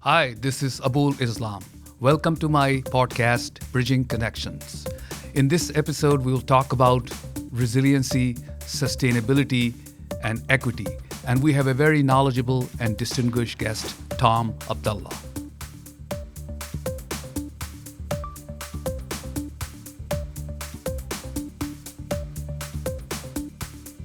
Hi, this is Abul Islam. Welcome to my podcast, Bridging Connections. In this episode, we'll talk about resiliency, sustainability, and equity. And we have a very knowledgeable and distinguished guest, Tom Abdallah.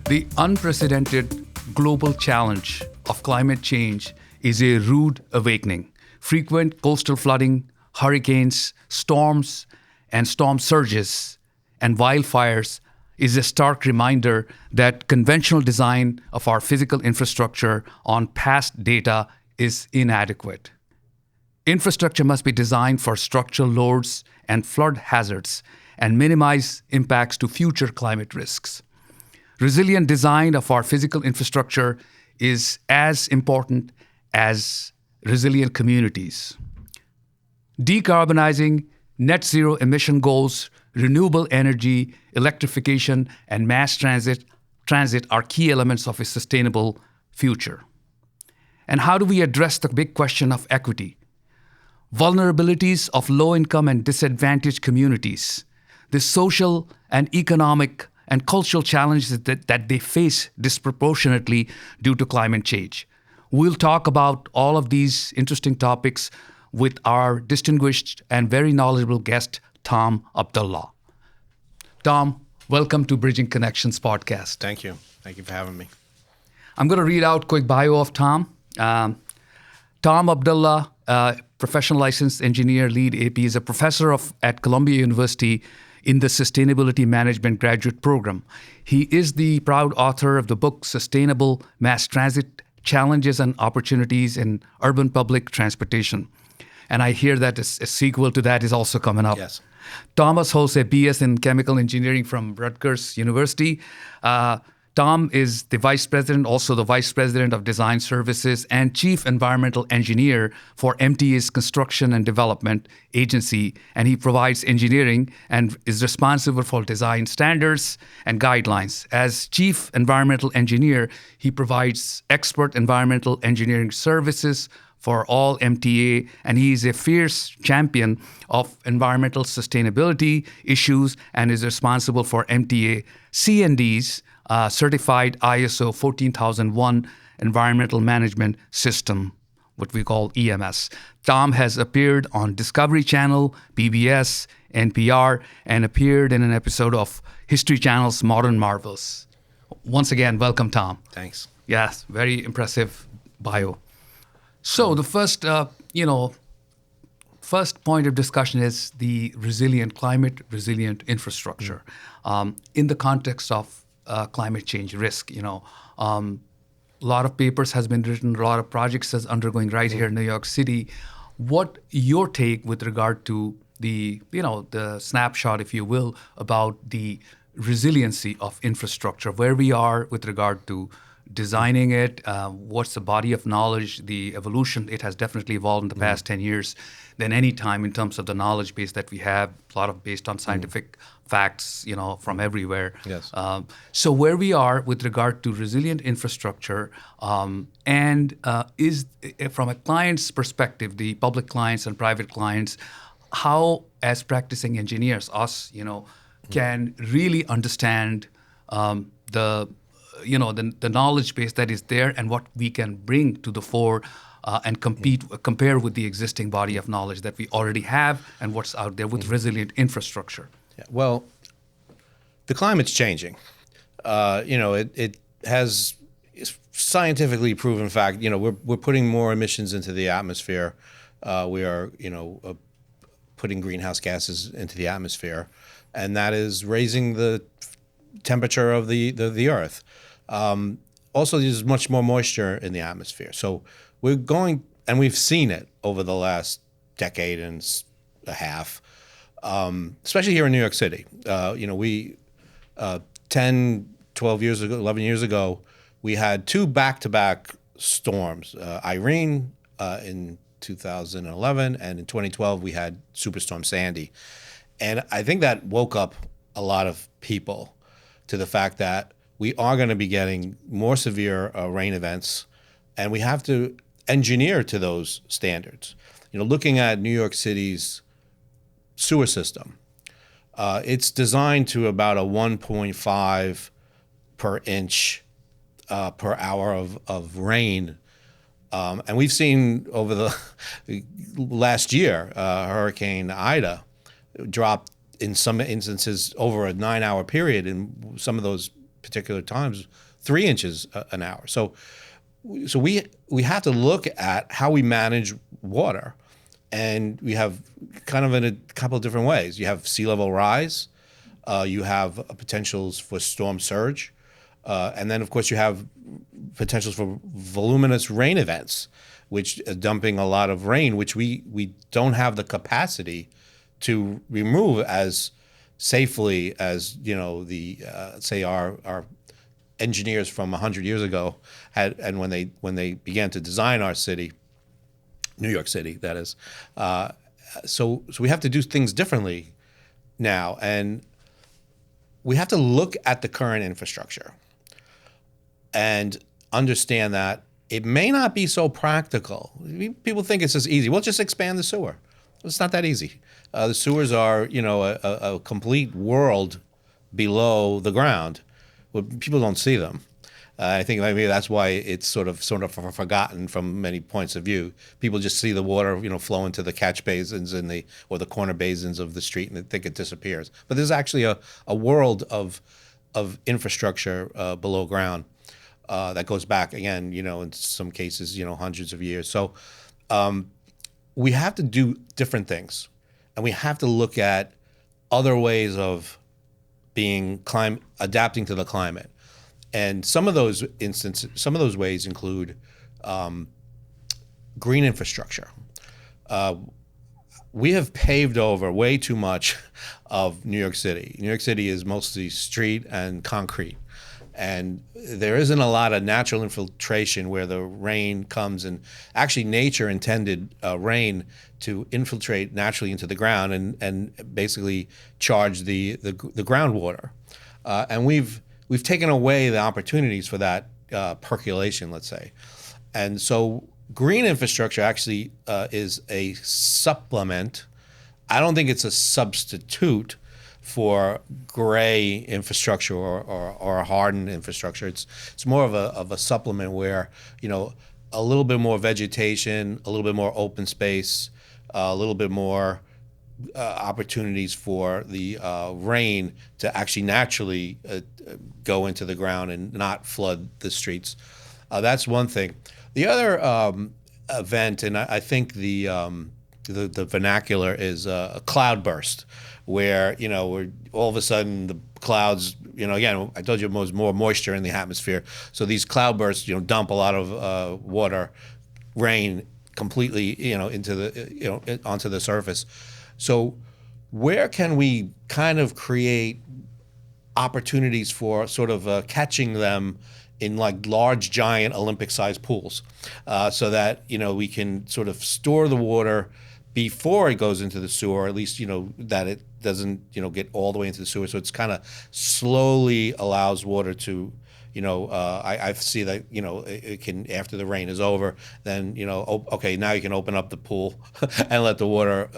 The unprecedented global challenge of climate change is a rude awakening. Frequent coastal flooding, hurricanes, storms, and storm surges, and wildfires is a stark reminder that conventional design of our physical infrastructure on past data is inadequate. Infrastructure must be designed for structural loads and flood hazards and minimize impacts to future climate risks. Resilient design of our physical infrastructure is as important as resilient communities. Decarbonizing, net zero emission goals, renewable energy, electrification, and mass transit are key elements of a sustainable future. And how do we address the big question of equity? Vulnerabilities of low-income and disadvantaged communities, the social and economic and cultural challenges that they face disproportionately due to climate change. We'll talk about all of these interesting topics with our distinguished and very knowledgeable guest, Tom Abdallah. Tom, welcome to Bridging Connections podcast. Thank you. Thank you for having me. I'm going to read out a quick bio of Tom. Tom Abdallah, professional licensed engineer, lead AP, is a professor at Columbia University in the Sustainability Management Graduate Program. He is the proud author of the book Sustainable Mass Transit Challenges and Opportunities in Urban Public Transportation. And I hear that a sequel to that is also coming up. Yes. Thomas holds a BS in Chemical Engineering from Rutgers University. Tom is the vice president, also the vice president of Design Services and chief environmental engineer for MTA's Construction and Development Agency. And he provides engineering and is responsible for design standards and guidelines. As chief environmental engineer, he provides expert environmental engineering services for all MTA, and he is a fierce champion of environmental sustainability issues and is responsible for MTA C&D's certified ISO 14001 environmental management system, what we call EMS. Tom has appeared on Discovery Channel, PBS, NPR, and appeared in an episode of History Channel's Modern Marvels. Once again, welcome, Tom. Thanks. Yes, very impressive bio. So the first point of discussion is the resilient climate, resilient infrastructure in the context of climate change risk. A lot of papers has been written, a lot of projects is undergoing right here in New York City. What your take with regard to the snapshot, if you will, about the resiliency of infrastructure, where we are with regard to designing it, what's the body of knowledge, the evolution? It has definitely evolved in the past 10 years than any time in terms of the knowledge base that we have, a lot of based on scientific facts, from everywhere. Yes. So where we are with regard to resilient infrastructure, and is from a client's perspective, the public clients and private clients, how as practicing engineers, us, can really understand the knowledge base that is there and what we can bring to the fore and compare with the existing body of knowledge that we already have and what's out there with resilient infrastructure. Yeah. Well, the climate's changing. It has scientifically proven fact. We're putting more emissions into the atmosphere. We are, putting greenhouse gases into the atmosphere, and that is raising the temperature of the Earth. Also, there's much more moisture in the atmosphere. So we're going, and we've seen it over the last decade and a half, especially here in New York City. We 10, 12 years ago, 11 years ago, we had two back-to-back storms. Irene in 2011, and in 2012, we had Superstorm Sandy. And I think that woke up a lot of people to the fact that we are going to be getting more severe rain events, and we have to engineer to those standards. Looking at New York City's sewer system, it's designed to about a 1.5 per inch per hour of rain. And we've seen over the last year, Hurricane Ida dropped in some instances over a 9-hour period, in some of those particular times, 3 inches an hour. So we have to look at how we manage water, and we have kind of in a couple of different ways. You have sea level rise, you have potentials for storm surge, and then of course you have potentials for voluminous rain events, which are dumping a lot of rain, which we don't have the capacity to remove as safely as the say our engineers from 100 years ago had, and when they began to design our city, New York City, that is. So we have to do things differently now, and we have to look at the current infrastructure and understand that it may not be so practical. People think it's as easy. Well, just expand the sewer. It's not that easy. The sewers are, a complete world below the ground. Well, people don't see them. I think maybe that's why it's sort of forgotten from many points of view. People just see the water, flow into the catch basins or the corner basins of the street, and they think it disappears. But there's actually a world of infrastructure below ground that goes back again, in some cases, hundreds of years. So we have to do different things, and we have to look at other ways of adapting to the climate. And some of those ways include green infrastructure. We have paved over way too much of New York City. New York City is mostly street and concrete. And there isn't a lot of natural infiltration where the rain comes, and actually nature intended rain to infiltrate naturally into the ground and basically charge the groundwater. And we've taken away the opportunities for that percolation, let's say. And so green infrastructure actually is a supplement. I don't think it's a substitute for gray infrastructure or hardened infrastructure. It's more of a supplement where, a little bit more vegetation, a little bit more open space, a little bit more opportunities for the rain to actually naturally go into the ground and not flood the streets. That's one thing. The other event, and I think the vernacular is a cloud burst, where we're all of a sudden the clouds. Again, I told you there's more moisture in the atmosphere, so these cloud bursts, dump a lot of water, rain completely, into the onto the surface. So where can we kind of create opportunities for sort of catching them in like large, giant Olympic-sized pools, so that we can sort of store the water before it goes into the sewer, or at least that it doesn't get all the way into the sewer. So it's kind of slowly allows water to I see that it can, after the rain is over, then okay, now you can open up the pool and let the water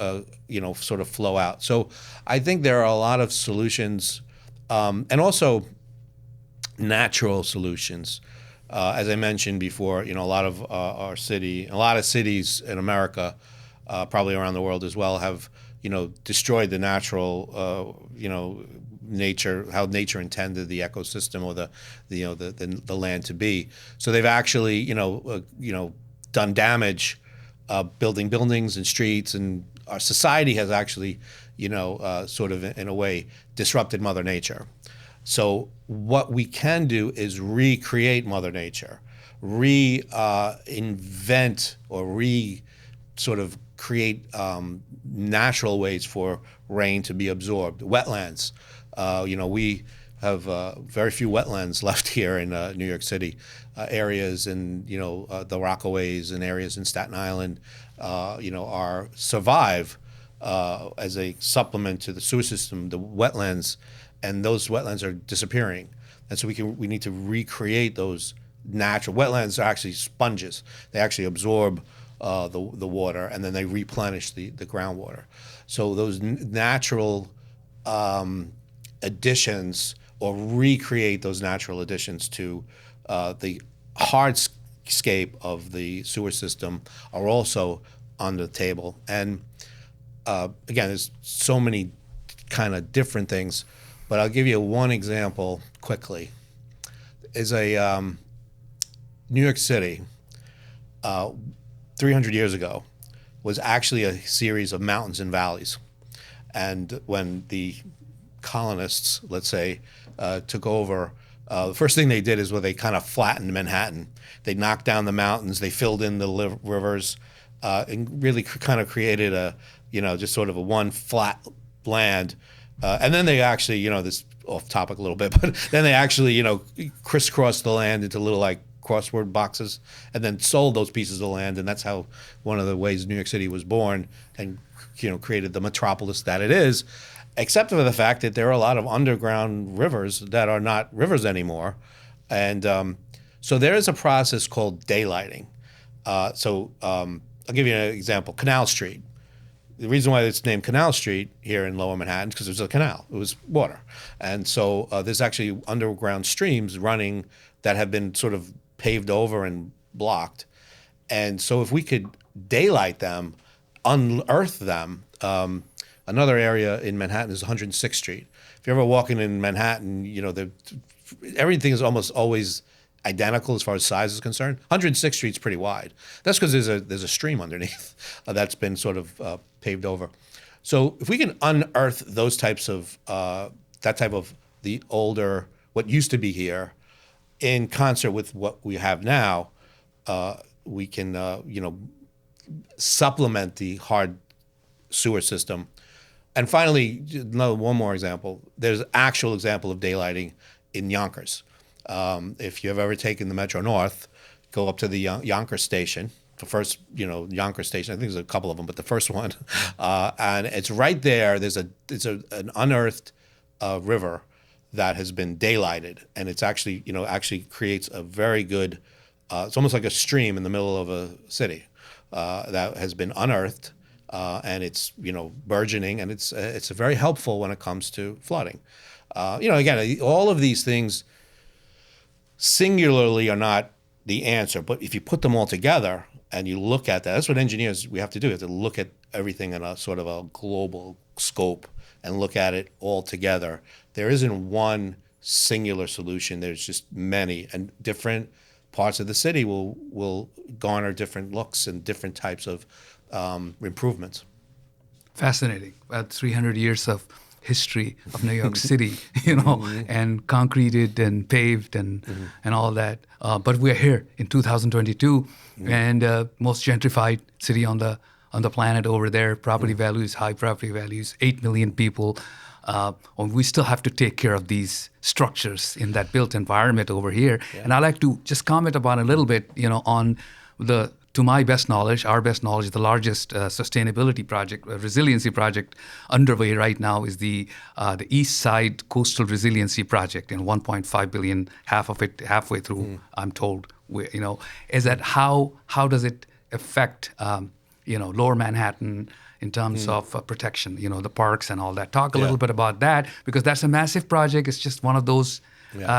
sort of flow out. So I think there are a lot of solutions, and also natural solutions. As I mentioned before, a lot of a lot of cities in America, probably around the world as well, have destroyed the natural nature, how nature intended the ecosystem or the land to be. So they've actually done damage, building buildings and streets, and our society has actually sort of in a way disrupted Mother Nature. So what we can do is recreate Mother Nature, reinvent or sort of create natural ways for rain to be absorbed. Wetlands. We have very few wetlands left here in New York City. Areas in the Rockaways and areas in Staten Island, survive as a supplement to the sewer system, the wetlands, and those wetlands are disappearing. And so we need to recreate those natural. Wetlands are actually sponges. They actually absorb the water, and then they replenish the groundwater. So those natural additions, or recreate those natural additions to the hardscape of the sewer system, are also on the table. And again, there's so many kind of different things, but I'll give you one example quickly. Is a New York City 300 years ago was actually a series of mountains and valleys. And when the colonists, let's say, took over, the first thing they did is they kind of flattened Manhattan. They knocked down the mountains, they filled in the rivers, and really kind of created just sort of a one flat land. And then they actually, this off topic a little bit, but then they actually, crisscrossed the land into little like crossword boxes, and then sold those pieces of land. And that's how one of the ways New York City was born, and created the metropolis that it is, except for the fact that there are a lot of underground rivers that are not rivers anymore. And so there is a process called daylighting. I'll give you an example. Canal Street. The reason why it's named Canal Street here in Lower Manhattan is because there's a canal. It was water. And so there's actually underground streams running that have been sort of paved over and blocked. And so if we could daylight them, unearth them, another area in Manhattan is 106th Street. If you're ever walking in Manhattan, everything is almost always identical as far as size is concerned. 106th Street's pretty wide. That's because there's a stream underneath that's been sort of paved over. So if we can unearth those types of that type of the older, what used to be here, in concert with what we have now, we can supplement the hard sewer system. And finally, one more example. There's an actual example of daylighting in Yonkers. If you've ever taken the Metro North, go up to the Yonkers station, the first, Yonkers station. I think there's a couple of them, but the first one, and it's right there. There's an unearthed river that has been daylighted, and it's actually, actually creates a very good. It's almost like a stream in the middle of a city that has been unearthed, and it's burgeoning, and it's very helpful when it comes to flooding. Again, all of these things singularly are not the answer, but if you put them all together and you look at that, that's what engineers, we have to do. We have to look at everything in a sort of a global scope and look at it all together. There isn't one singular solution. There's just many, and different parts of the city will garner different looks and different types of improvements. Fascinating. About 300 years of history of New York City, and concreted and paved and all that. But we're here in 2022, and most gentrified city on the planet over there. Property values, high property values, 8 million people. We still have to take care of these structures in that built environment over here. Yeah. And I'd like to just comment upon a little bit, on to my best knowledge, our best knowledge, the largest sustainability project, resiliency project underway right now is the East Side Coastal Resiliency Project, and 1.5 billion, half of it halfway through, I'm told. Is that how does it affect Lower Manhattan in terms of protection, the parks and all that? Talk a little bit about that, because that's a massive project. It's just one of those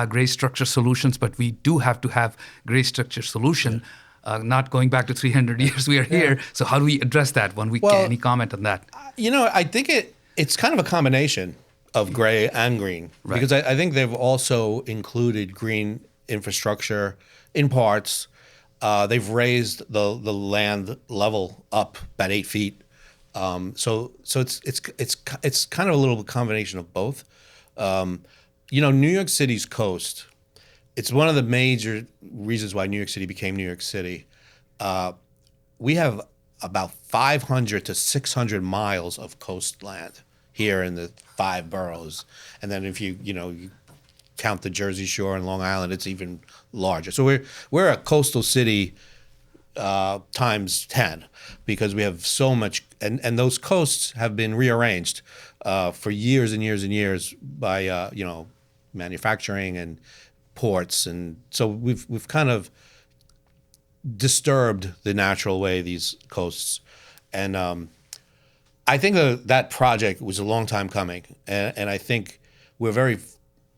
gray structure solutions, but we do have to have gray structure solution. Not going back to 300 years, we are here. So how do we address that when we can? Any comment on that? I think it's kind of a combination of gray and green, because I think they've also included green infrastructure in parts. They've raised the land level up about 8 feet. So it's kind of a little combination of both. New York City's coast. It's one of the major reasons why New York City became New York City. We have about 500 to 600 miles of coastland here in the 5 boroughs. And then if you count the Jersey Shore and Long Island, it's even larger. So we're a coastal city times 10, because we have so much, and those coasts have been rearranged for years and years and years by manufacturing and ports, and so we've kind of disturbed the natural way these coasts. And I think that project was a long time coming, and I think we're very,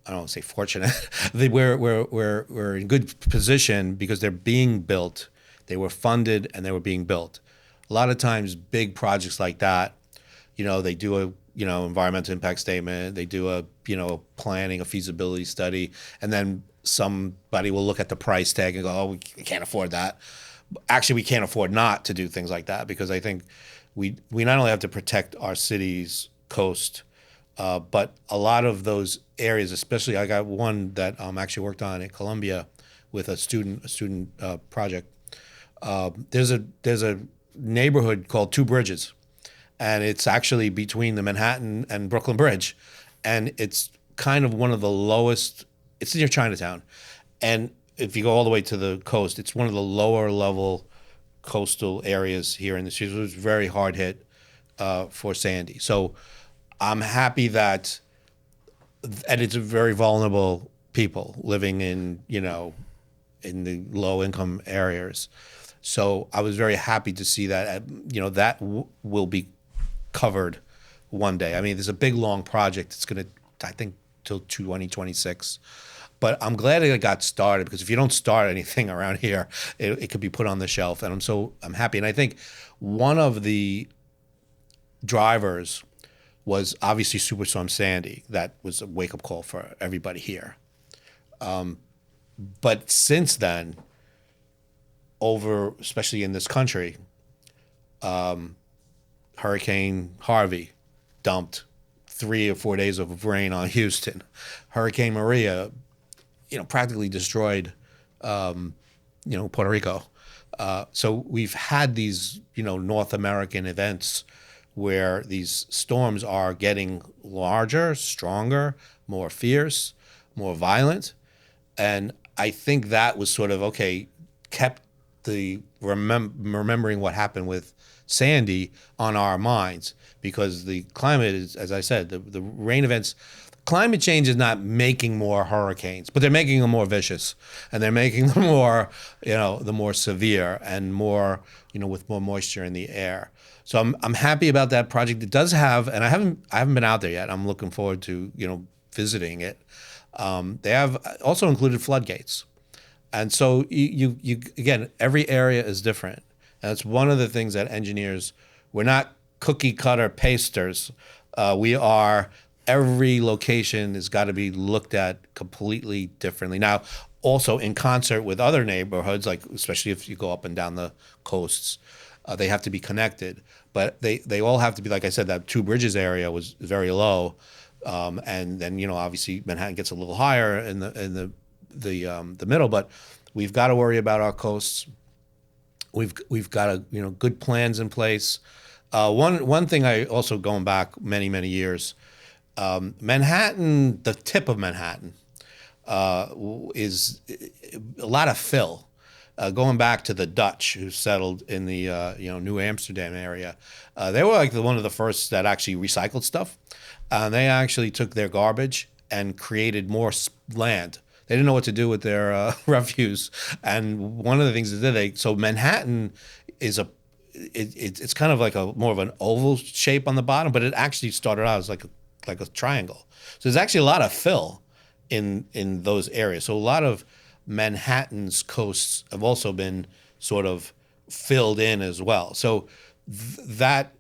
I don't want to say fortunate, we're in good position because they're being built. They were funded and they were being built. A lot of times, big projects like that, they do a environmental impact statement, they do a planning, a feasibility study, and then somebody will look at the price tag and go, oh, we can't afford that. Actually, we can't afford not to do things like that, because I think we not only have to protect our city's coast, but a lot of those areas, especially I got one that actually worked on at Columbia with a student project. There's a neighborhood called Two Bridges, and it's actually between the Manhattan and Brooklyn Bridge, and it's kind of one of the lowest. It's near Chinatown, and if you go all the way to the coast, it's one of the lower level coastal areas here in the city. It was very hard hit for Sandy. So I'm happy that, and it's a very vulnerable people living in in the low income areas. So I was very happy to see that that will be covered one day. I mean, there's a big long project. It's going to, I think, till 2026. But I'm glad it got started, because if you don't start anything around here, it could be put on the shelf. And I'm happy. And I think one of the drivers was obviously Superstorm Sandy. That was a wake-up call for everybody here. But since then, especially in this country, Hurricane Harvey dumped 3 or 4 days of rain on Houston. Hurricane Maria, practically destroyed, Puerto Rico. So we've had these, North American events where these storms are getting larger, stronger, more fierce, more violent. And I think that was sort of, kept the remembering what happened with Sandy on our minds, because the climate is, as I said, the rain events. Climate change is not making more hurricanes, but they're making them more vicious, and they're making them more, the more severe and more, with more moisture in the air. So I'm happy about that project. It does have, and I haven't been out there yet. I'm looking forward to visiting it. They have also included floodgates, and so you again, every area is different. And that's one of the things that engineers, we're not cookie cutter pasters. We are. Every location has got to be looked at completely differently. Now, also in concert with other neighborhoods, like especially if you go up and down the coasts, they have to be connected. But they all have to be, like I said, that Two Bridges area was very low, and then obviously Manhattan gets a little higher in the middle. But we've got to worry about our coasts. We've got good plans in place. One thing, I also, going back many years. Manhattan, the tip of Manhattan, is a lot of fill. Going back to the Dutch, who settled in the New Amsterdam area, they were like one of the first that actually recycled stuff. They actually took their garbage and created more land. They didn't know what to do with their refuse, and one of the things they did, so Manhattan is it's kind of like more of an oval shape on the bottom, but it actually started out as like a triangle. So there's actually a lot of fill in those areas. So a lot of Manhattan's coasts have also been sort of filled in as well. So that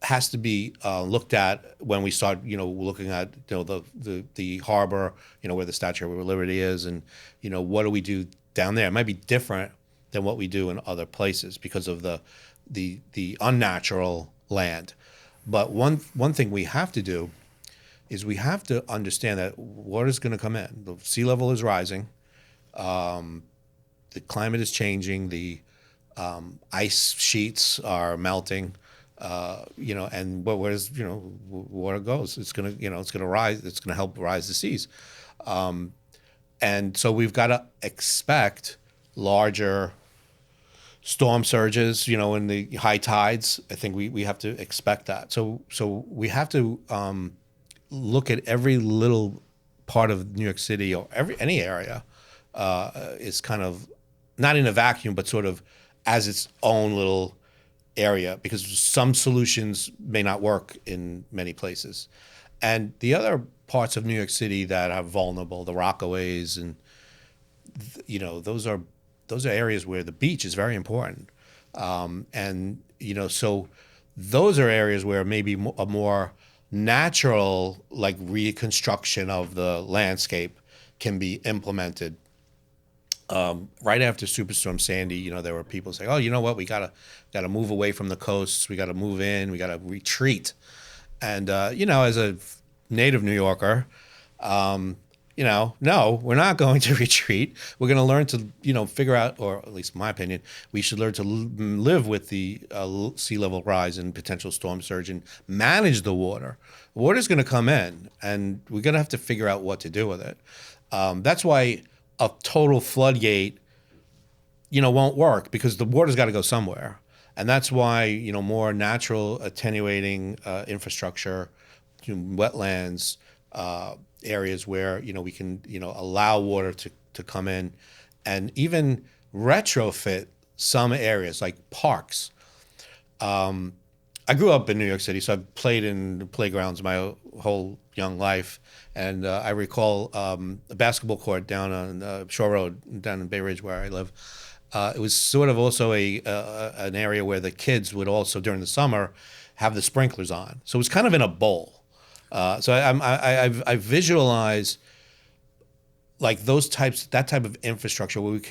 has to be looked at when we start, looking at the harbor, where the Statue of Liberty is, and what do we do down there? It might be different than what we do in other places because of the unnatural land. But one thing we have to do is we have to understand that water is going to come in. The sea level is rising. The climate is changing. The ice sheets are melting. And where's water goes, it's gonna rise. It's gonna help rise the seas. And so we've got to expect larger storm surges. In the high tides. I think we have to expect that. So we have to look at every little part of New York City or any area is kind of not in a vacuum, but sort of as its own little area, because some solutions may not work in many places. And the other parts of New York City that are vulnerable, the Rockaways, and those are areas where the beach is very important. And so those are areas where maybe a more natural, like, reconstruction of the landscape can be implemented. Right after Superstorm Sandy, there were people saying, "Oh, you know what? We gotta move away from the coasts. We gotta move in. We gotta retreat." And as a native New Yorker, no, we're not going to retreat. We're going to learn to, figure out, or at least in my opinion, we should learn to live with the sea level rise and potential storm surge and manage the water. Water's going to come in, and we're going to have to figure out what to do with it. That's why a total floodgate, won't work, because the water's got to go somewhere. And that's why, more natural attenuating infrastructure, wetlands, areas where, we can, allow water to come in, and even retrofit some areas like parks. I grew up in New York City, so I've played in playgrounds my whole young life. And I recall a basketball court down on Shore Road, down in Bay Ridge where I live. It was sort of also an area where the kids would also, during the summer, have the sprinklers on. So it was kind of in a bowl. So I visualize like that type of infrastructure where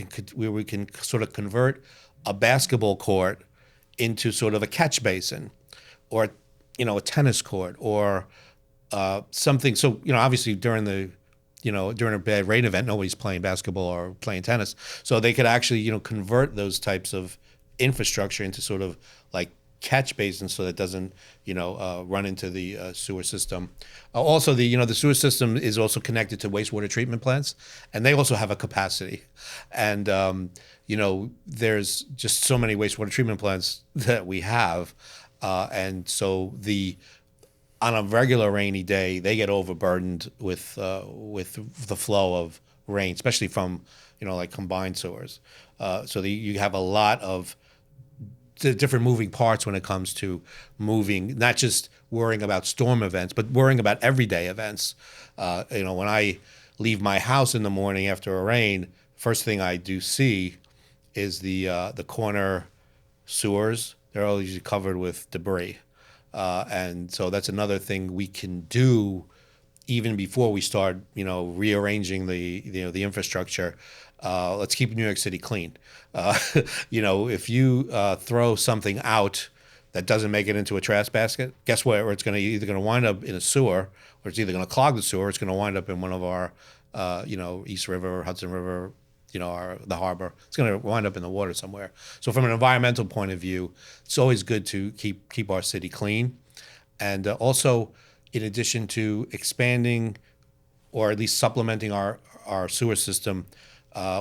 we can sort of convert a basketball court into sort of a catch basin, or a tennis court, or something. So obviously during a bad rain event, nobody's playing basketball or playing tennis, so they could actually convert those types of infrastructure into sort of like catch basins, so that it doesn't run into the sewer system. Also, the sewer system is also connected to wastewater treatment plants, and they also have a capacity. And there's just so many wastewater treatment plants that we have, and so on a regular rainy day, they get overburdened with the flow of rain, especially from like combined sewers. So you have a lot of the different moving parts when it comes to moving, not just worrying about storm events, but worrying about everyday events. When I leave my house in the morning after a rain, first thing I do see is the corner sewers. They're all usually covered with debris. And so that's another thing we can do even before we start, rearranging the infrastructure. Let's keep New York City clean. If you throw something out that doesn't make it into a trash basket, guess what? Or it's either going to wind up in a sewer, or it's either going to clog the sewer, or it's going to wind up in one of our, East River, Hudson River, the harbor. It's going to wind up in the water somewhere. So from an environmental point of view, it's always good to keep our city clean. And also, in addition to expanding or at least supplementing our sewer system,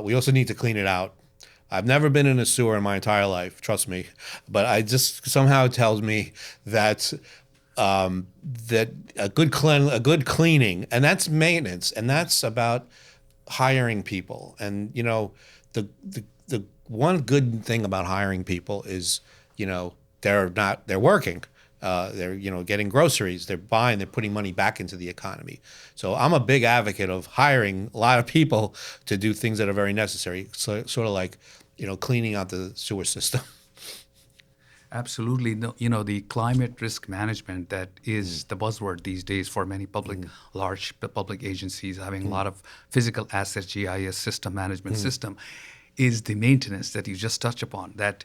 we also need to clean it out. I've never been in a sewer in my entire life, trust me, but I just somehow tells me that that a good cleaning, and that's maintenance, and that's about hiring people. And the one good thing about hiring people is they're working. They're getting groceries, they're buying, they're putting money back into the economy. So I'm a big advocate of hiring a lot of people to do things that are very necessary, so, sort of like cleaning out the sewer system. Absolutely. No, the climate risk management that is the buzzword these days for many large public agencies having a lot of physical assets, GIS system management system, is the maintenance that you just touched upon. That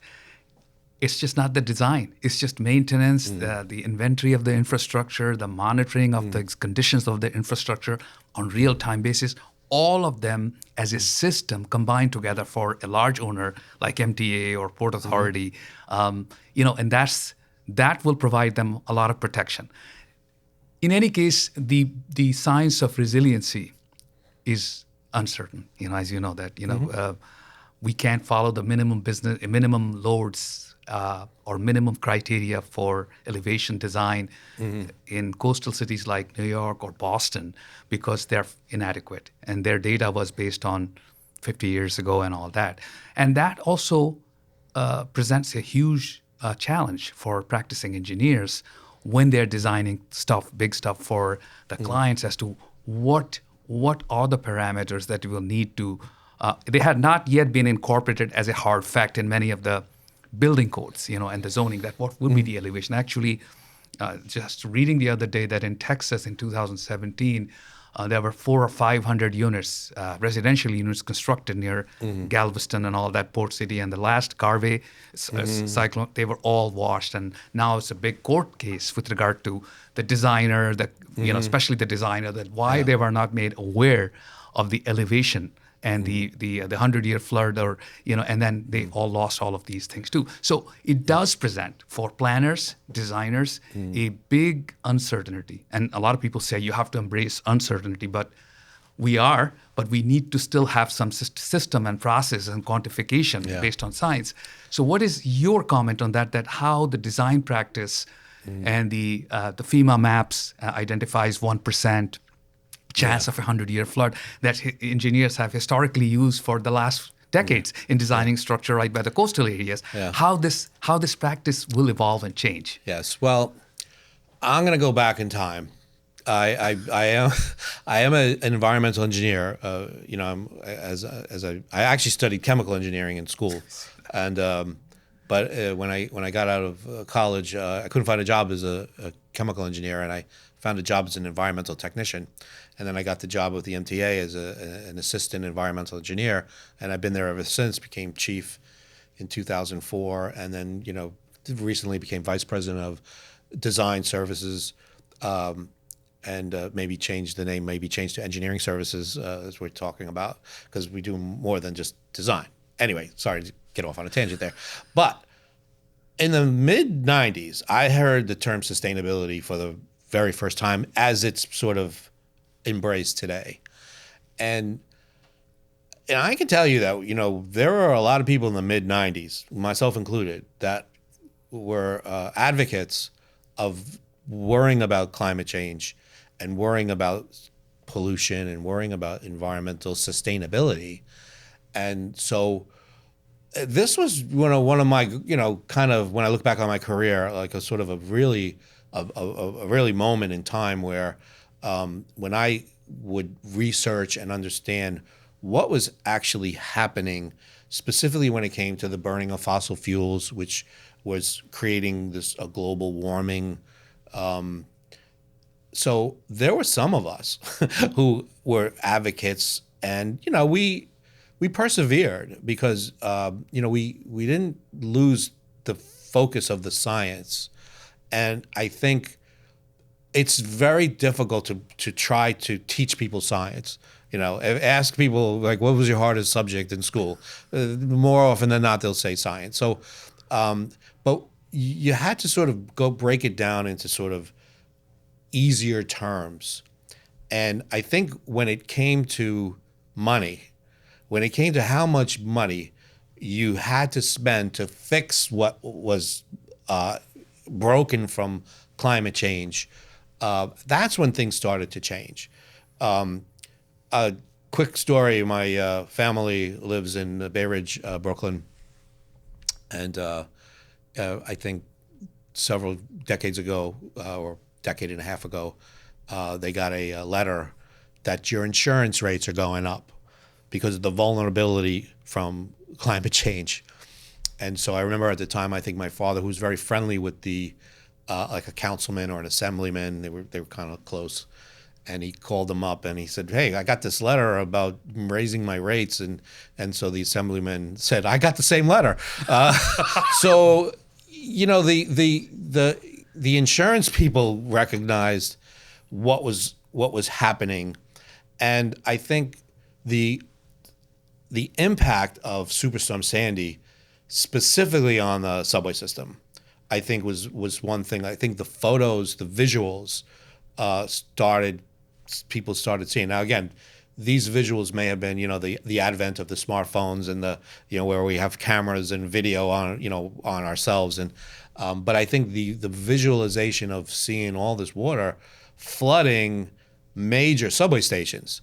it's just not the design. It's just maintenance, the inventory of the infrastructure, the monitoring of the conditions of the infrastructure on real-time basis. All of them as a system combined together for a large owner like MTA or Port Authority, and that will provide them a lot of protection. In any case, the science of resiliency is uncertain. As you know that we can't follow the minimum loads or minimum criteria for elevation design in coastal cities like New York or Boston, because they're inadequate, and their data was based on 50 years ago and all that. And that also presents a huge challenge for practicing engineers when they're designing stuff, big stuff for the clients as to what are the parameters that you will need to. They had not yet been incorporated as a hard fact in many of the building codes, and the zoning, that what will be the elevation. Actually, just reading the other day that in Texas in 2017, there were 400 or 500 units, residential units constructed near Galveston and all that, Port City. And the last Garvey cyclone, they were all washed. And now it's a big court case with regard to the designer, especially the designer, that why they were not made aware of the elevation and the 100-year flood, and then they all lost all of these things too. So it does present for planners, designers, a big uncertainty. And a lot of people say you have to embrace uncertainty, but we need to still have some system and process and quantification based on science. So what is your comment on that how the design practice and the FEMA maps identifies 1% chance of a 100-year flood that engineers have historically used for the last decades in designing structure right by the coastal areas. How this practice will evolve and change? Yes. Well, I'm going to go back in time. I am an environmental engineer. I actually studied chemical engineering in school, and but when I got out of college, I couldn't find a job as a chemical engineer, and I found a job as an environmental technician. And then I got the job with the MTA as an assistant environmental engineer, and I've been there ever since. Became chief in 2004, and then recently became vice president of design services, and maybe change the name, maybe change to engineering services as we're talking about, because we do more than just design. Anyway, sorry to get off on a tangent there, but in the mid 90s, I heard the term sustainability for the very first time as it's sort of embraced today. And I can tell you that, there are a lot of people in the mid 90s, myself included, that were advocates of worrying about climate change and worrying about pollution and worrying about environmental sustainability. And so this was one of my, kind of, when I look back on my career, like a sort of a really moment in time where when I would research and understand what was actually happening, specifically when it came to the burning of fossil fuels, which was creating a global warming. So there were some of us who were advocates, and we persevered because we didn't lose the focus of the science, and I think it's very difficult to try to teach people science. Ask people, like, what was your hardest subject in school? More often than not, they'll say science. So, but you had to sort of go break it down into sort of easier terms. And I think when it came to money, when it came to how much money you had to spend to fix what was broken from climate change, that's when things started to change. A quick story, my family lives in Bay Ridge, Brooklyn. And I think several decades ago, or decade and a half ago, they got a letter that your insurance rates are going up because of the vulnerability from climate change. And so I remember at the time, I think my father, who was very friendly with the like a councilman or an assemblyman, they were kind of close, and he called them up and he said, "Hey, I got this letter about raising my rates," and so the assemblyman said, "I got the same letter." So the insurance people recognized what was happening, and I think the impact of Superstorm Sandy, specifically on the subway system, I think was one thing. I think the photos, the visuals, people started seeing. Now again, these visuals may have been, the advent of the smartphones and the, where we have cameras and video on, on ourselves, and but I think the visualization of seeing all this water flooding major subway stations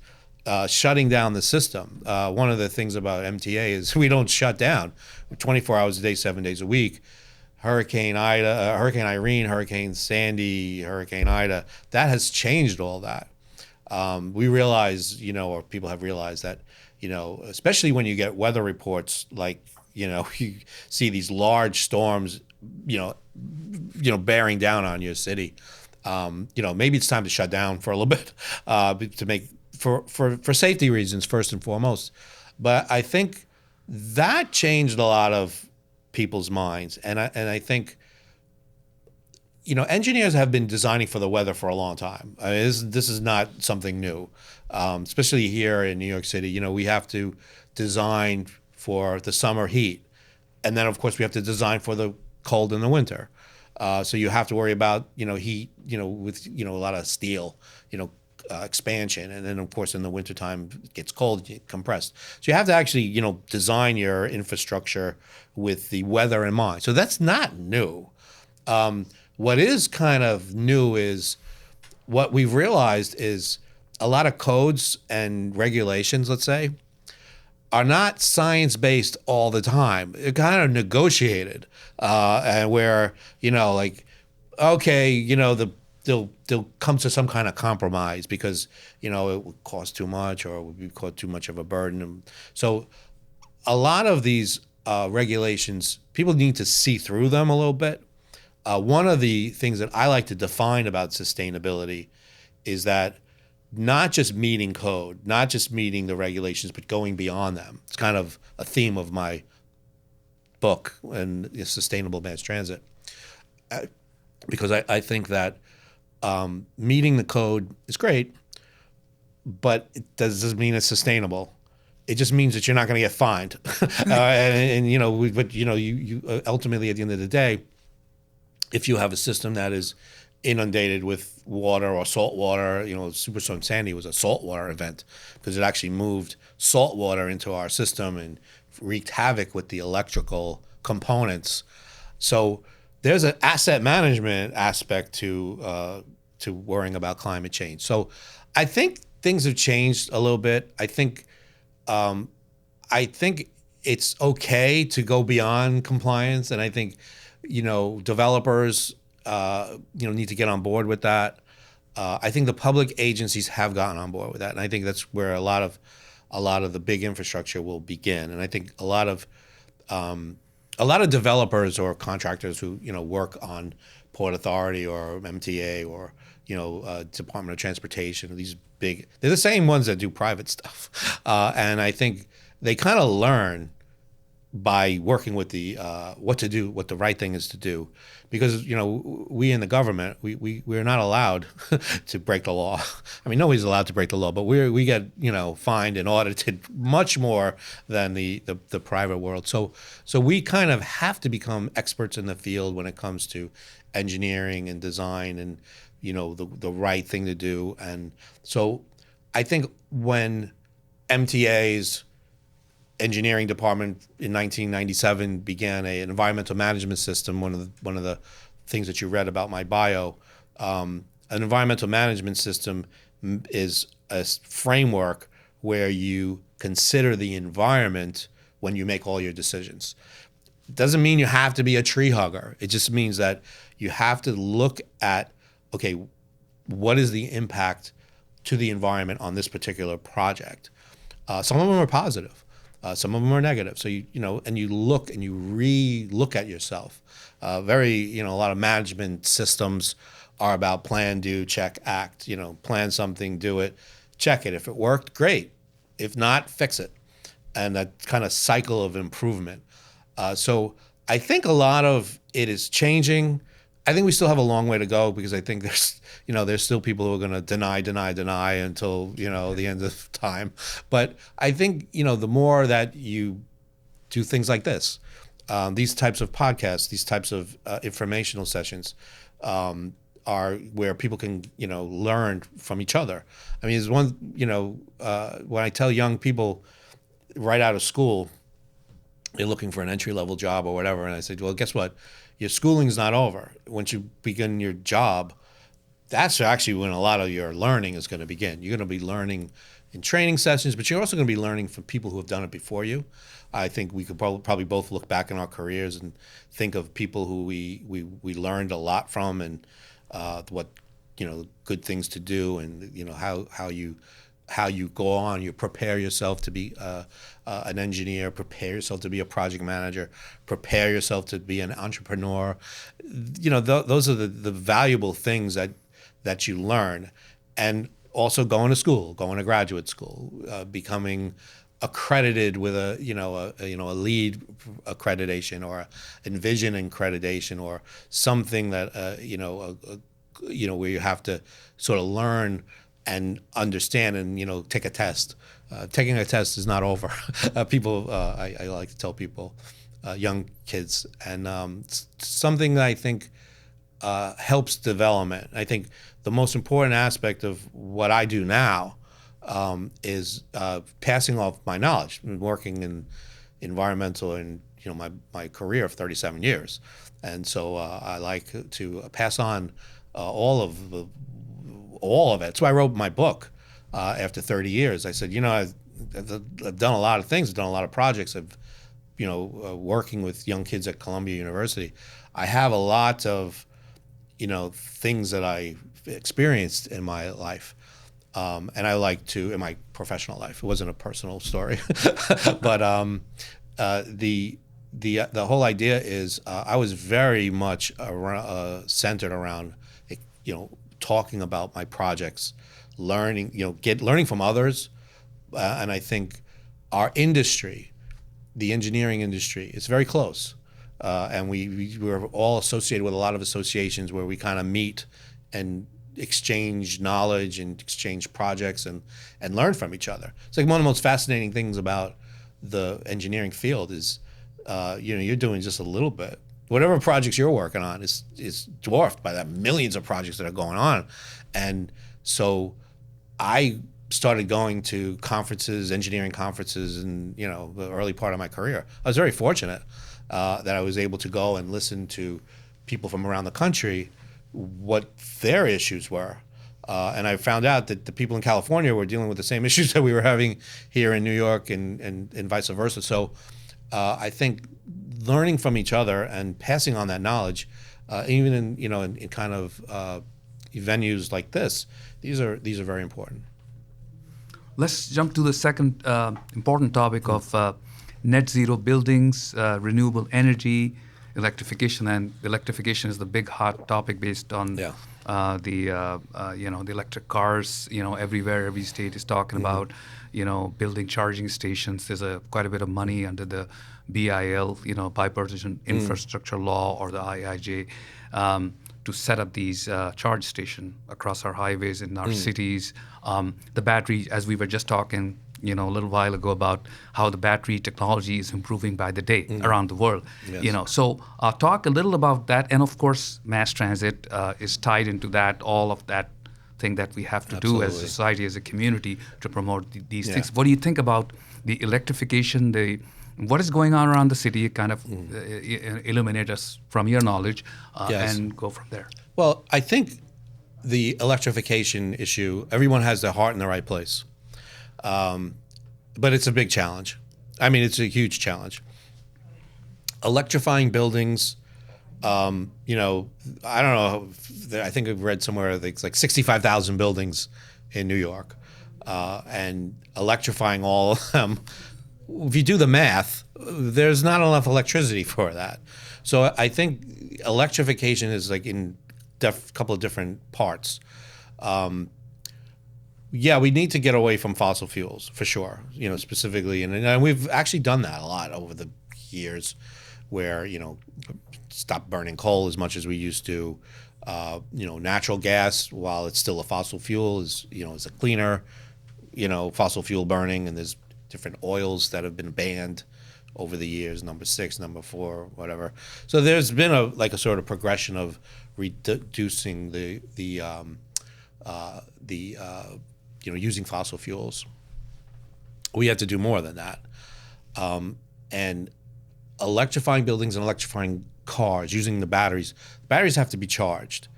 shutting down the system. One of the things about MTA is we don't shut down. 24 hours a day, 7 days a week. Hurricane Irene, Hurricane Sandy, Hurricane Ida, that has changed all that. We realize, or people have realized that, especially when you get weather reports like, you see these large storms, bearing down on your city. Maybe it's time to shut down for a little bit to make for safety reasons first and foremost. But I think that changed a lot of people's minds, and I think engineers have been designing for the weather for a long time. I mean, this is not something new, especially here in New York City. We have to design for the summer heat, and then of course we have to design for the cold in the winter. So you have to worry about heat, with a lot of steel, expansion, and then of course in the wintertime it gets cold, it gets compressed. So you have to actually design your infrastructure with the weather in mind. So that's not new. What is kind of new is what we've realized is a lot of codes and regulations, let's say, are not science-based all the time. They're kind of negotiated, and where they'll come to some kind of compromise because it would cost too much or it would be cause too much of a burden. And so a lot of these regulations, people need to see through them a little bit. One of the things that I like to define about sustainability is that not just meeting code, not just meeting the regulations, but going beyond them. It's kind of a theme of my book and Sustainable Mass Transit, because I think that meeting the code is great, but it doesn't mean it's sustainable. It just means that you're not going to get fined, but you ultimately at the end of the day, if you have a system that is inundated with water or salt water, Superstorm Sandy was a saltwater event because it actually moved salt water into our system and wreaked havoc with the electrical components. So there's an asset management aspect to worrying about climate change. So I think things have changed a little bit. I think it's okay to go beyond compliance, and I think developers need to get on board with that. I think the public agencies have gotten on board with that, and I think that's where a lot of the big infrastructure will begin. And I think a lot of developers or contractors who work on Port Authority or MTA or Department of Transportation, they're the same ones that do private stuff, and I think they kind of learn by working with what to do, what the right thing is to do, because we in the government we're not allowed to break the law. I mean, nobody's allowed to break the law, but we get fined and audited much more than the private world. So we kind of have to become experts in the field when it comes to engineering and design and the right thing to do. And so I think when MTA's engineering department in 1997 began an environmental management system. One of the things that you read about my bio, an environmental management system is a framework where you consider the environment when you make all your decisions. It doesn't mean you have to be a tree hugger. It just means that you have to look at, okay, what is the impact to the environment on this particular project? Some of them are positive. Some of them are negative. So and you look and you re-look at yourself. A lot of management systems are about plan, do, check, act. Plan something, do it, check it. If it worked, great. If not, fix it. And that kind of cycle of improvement. So I think a lot of it is changing. I think we still have a long way to go because I think there's still people who are going to deny until the end of time. But I think the more that you do things like this, these types of podcasts, these types of informational sessions, are where people can learn from each other. I mean, there's one when I tell young people right out of school, they're looking for an entry-level job or whatever, and I say, well, guess what? Your schooling's not over. Once you begin your job, that's actually when a lot of your learning is going to begin. You're going to be learning in training sessions, but you're also going to be learning from people who have done it before you. I think we could probably both look back in our careers and think of people who we learned a lot from, and what good things to do, and how you go on, you prepare yourself to be an engineer, prepare yourself to be a project manager, prepare yourself to be an entrepreneur. Those are the valuable things that you learn. And also going to school, going to graduate school, becoming accredited with a LEED accreditation, or a Envision accreditation, or something that where you have to sort of learn and understand, and take a test. Taking a test is not over. I like to tell people, young kids, and something that I think helps development. I think the most important aspect of what I do now is passing off my knowledge. I've been working in environmental and my career of 37 years, and so I like to pass on all of it. So I wrote my book after 30 years. I said, I've done a lot of things. I've done a lot of projects. I've working with young kids at Columbia University. I have a lot of things that I experienced in my life, and I like to in my professional life. It wasn't a personal story, but the whole idea is I was very much centered around talking about my projects, learning from others, and I think our industry, the engineering industry, is very close. And we're all associated with a lot of associations where we kind of meet and exchange knowledge and exchange projects and learn from each other. It's like one of the most fascinating things about the engineering field is, you're doing just a little bit. Whatever projects you're working on is dwarfed by the millions of projects that are going on. And so I started going to conferences, engineering conferences, in the early part of my career. I was very fortunate that I was able to go and listen to people from around the country, what their issues were. And I found out that the people in California were dealing with the same issues that we were having here in New York, and vice versa. So I think learning from each other and passing on that knowledge, even in kind of venues like this, these are very important. Let's jump to the second important topic of net zero buildings, renewable energy, electrification. And electrification is the big hot topic based on the electric cars. Everywhere, every state is talking about building charging stations. There's quite a bit of money under the BIL, bipartisan infrastructure law, or the IIJ, to set up these charge stations across our highways in our cities. The battery, as we were just talking, a little while ago, about how the battery technology is improving by the day around the world. Yes. So talk a little about that, and of course, mass transit is tied into that. All of that thing that we have to do as a society, as a community, to promote these things. What do you think about the electrification? What is going on around the city? Kind of illuminate us from your knowledge, and go from there. Well, I think the electrification issue, everyone has their heart in the right place. But it's a big challenge. I mean, it's a huge challenge. Electrifying buildings, I don't know, I think I've read somewhere it's like 65,000 buildings in New York, and electrifying all of them. If you do the math, there's not enough electricity for that. So I think electrification is like in a couple of different parts. We need to get away from fossil fuels for sure, specifically. And we've actually done that a lot over the years, where, stop burning coal as much as we used to. Natural gas, while it's still a fossil fuel, is a cleaner, fossil fuel burning, and there's different oils that have been banned over the years, number 6, number 4, whatever. So there's been a sort of progression of reducing the using fossil fuels. We have to do more than that. And electrifying buildings and electrifying cars, using the batteries have to be charged.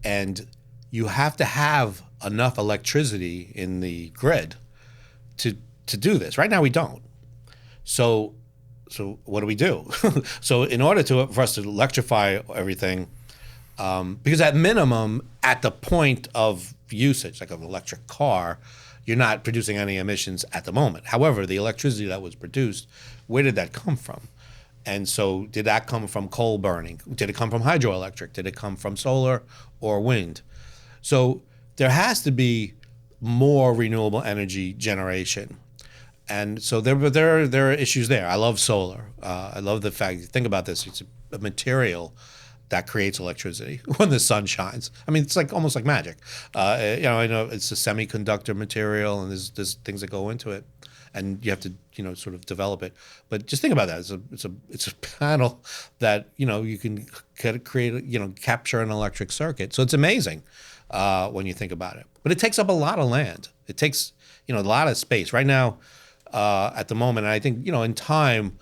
And you have to have enough electricity in the grid to do this. Right now we don't. So what do we do? So in order for us to electrify everything, because at minimum, at the point of usage, like an electric car, you're not producing any emissions at the moment. However, the electricity that was produced, where did that come from? And so did that come from coal burning? Did it come from hydroelectric? Did it come from solar or wind? So there has to be more renewable energy generation. And so there are issues there. I love solar. I love the fact, think about this, it's a material that creates electricity when the sun shines. I mean, it's like almost like magic. I know it's a semiconductor material, and there's things that go into it, and you have to sort of develop it. But just think about that. It's a panel that you can create capture an electric circuit. So it's amazing when you think about it. But it takes up a lot of land. It takes a lot of space right now. At the moment, and I think in time,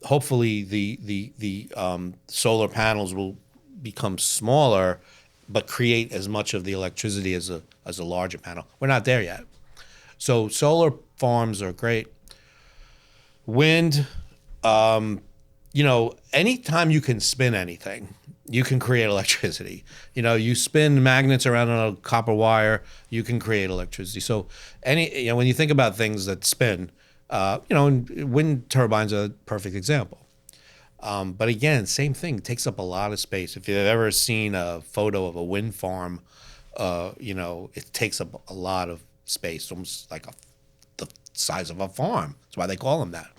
hopefully the solar panels will become smaller, but create as much of the electricity as a larger panel. We're not there yet. So solar farms are great. Wind, anytime you can spin anything, you can create electricity. You spin magnets around on a copper wire, you can create electricity. So when you think about things that spin, wind turbines are a perfect example. But again, same thing, it takes up a lot of space. If you've ever seen a photo of a wind farm, it takes up a lot of space, almost like the size of a farm. That's why they call them that.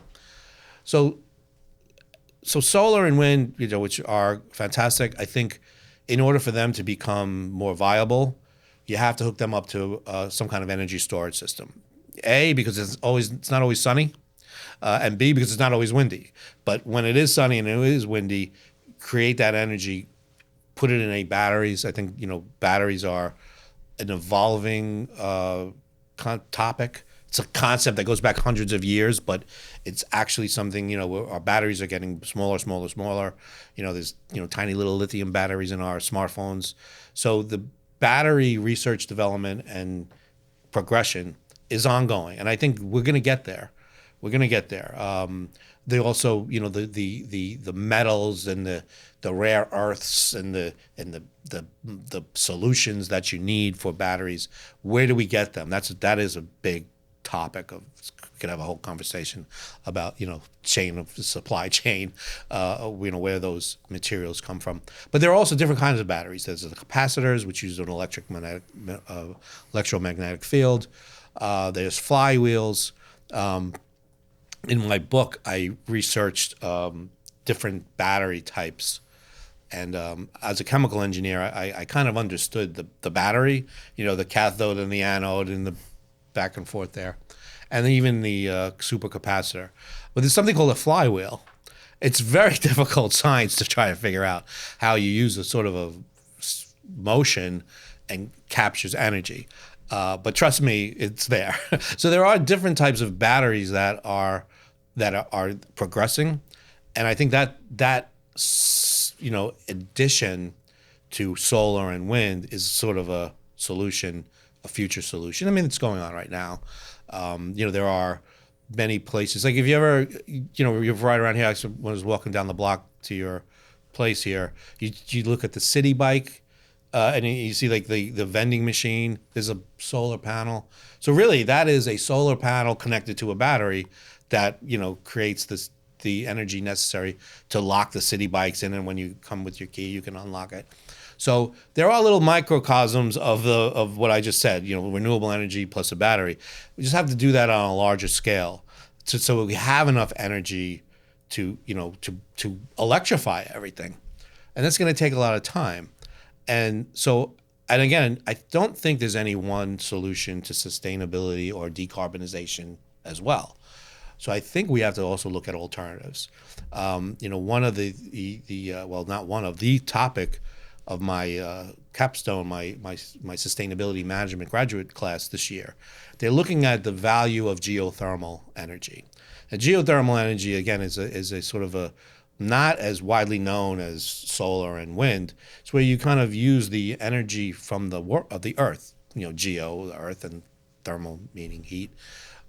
So solar and wind, which are fantastic, I think in order for them to become more viable, you have to hook them up to some kind of energy storage system. A, because it's not always sunny, and B, because it's not always windy. But when it is sunny and it is windy, create that energy, put it in batteries. I think batteries are an evolving topic. It's a concept that goes back hundreds of years, but it's actually something where our batteries are getting smaller. There's tiny little lithium batteries in our smartphones. So the battery research, development, and progression is ongoing, and I think we're going to get there. They also, the metals and the rare earths and the solutions that you need for batteries. Where do we get them? That is a big topic of. We could have a whole conversation about supply chain, where those materials come from. But there are also different kinds of batteries. There's the capacitors, which use an electromagnetic field. There's flywheels. In my book, I researched different battery types. And as a chemical engineer, I kind of understood the battery, the cathode and the anode and the back and forth there. And even the supercapacitor. But there's something called a flywheel. It's very difficult science to try to figure out how you use a sort of a motion and captures energy. But trust me, it's there. So there are different types of batteries that are progressing, and I think that addition to solar and wind is sort of a solution, a future solution. I mean, it's going on right now. There are many places. Like if you ever, you're right around here. When I was walking down the block to your place here, you look at the city bike. And you see like the vending machine, there's a solar panel. So really that is a solar panel connected to a battery that, creates the energy necessary to lock the city bikes in. And when you come with your key, you can unlock it. So there are little microcosms of what I just said, renewable energy plus a battery. We just have to do that on a larger scale so we have enough energy to electrify everything. And that's going to take a lot of time. And again, I don't think there's any one solution to sustainability or decarbonization as well. So I think we have to also look at alternatives. One of the topic of my capstone, my sustainability management graduate class this year, they're looking at the value of geothermal energy. And geothermal energy, again, is a sort of a not as widely known as solar and wind. It's where you kind of use the energy from the earth, geo, the earth, and thermal meaning heat,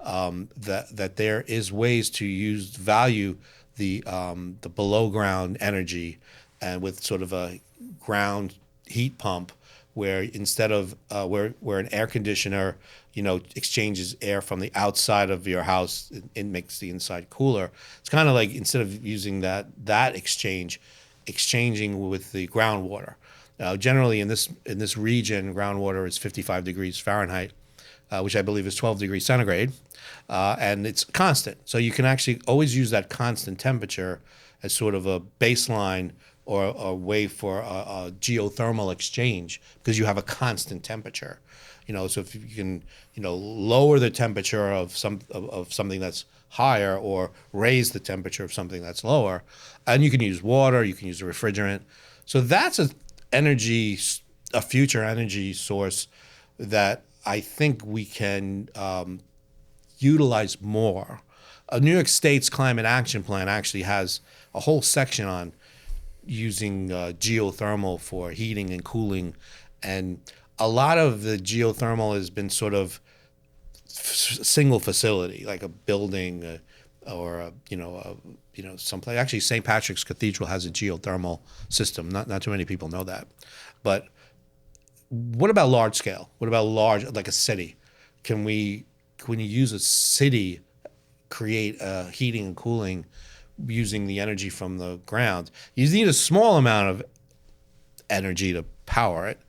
that there is ways to value the below ground energy, and with sort of a ground heat pump, where instead of where an air conditioner exchanges air from the outside of your house, it makes the inside cooler. It's kind of like, instead of using that exchanging with the groundwater. Generally in this region, groundwater is 55 degrees Fahrenheit, which I believe is 12 degrees centigrade, and it's constant. So you can actually always use that constant temperature as sort of a baseline, or a way for a geothermal exchange, because you have a constant temperature. So if you can lower the temperature of something that's higher, or raise the temperature of something that's lower, and you can use water, you can use a refrigerant. So that's a future energy source that I think we can utilize more. New York State's Climate Action Plan actually has a whole section on using geothermal for heating and cooling, and a lot of the geothermal has been sort of single facility, like a building, or someplace. Actually, St. Patrick's Cathedral has a geothermal system. Not too many people know that, but what about large scale? What about like a city? Can you use a city, create heating and cooling using the energy from the ground? You need a small amount of energy to power it,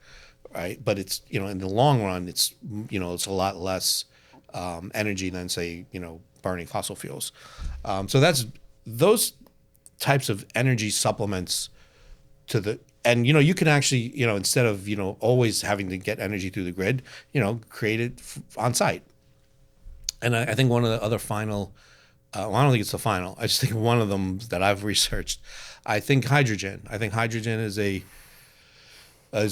right? But it's in the long run, it's a lot less energy than, say, burning fossil fuels. So that's those types of energy supplements to the. And you can actually instead of always having to get energy through the grid, create it on site. And I think one of the other final, well, I don't think it's the final. I just think one of them that I've researched. I think hydrogen. I think hydrogen is a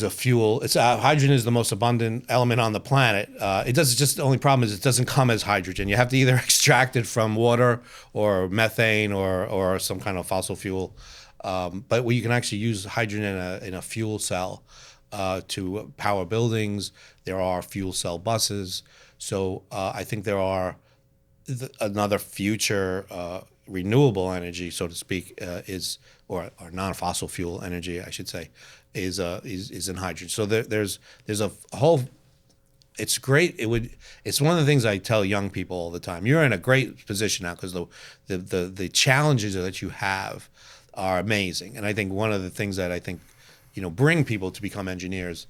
fuel. Hydrogen is the most abundant element on the planet. The only problem is it doesn't come as hydrogen. You have to either extract it from water, or methane, or some kind of fossil fuel. But you can actually use hydrogen in a fuel cell to power buildings. There are fuel cell buses. So I think there are another future renewable energy, so to speak, or non-fossil fuel energy, I should say, is in hydrogen. So there's a whole. It's great. It's one of the things I tell young people all the time. You're in a great position now, because the challenges that you have are amazing. And I think one of the things that I think bring people to become engineers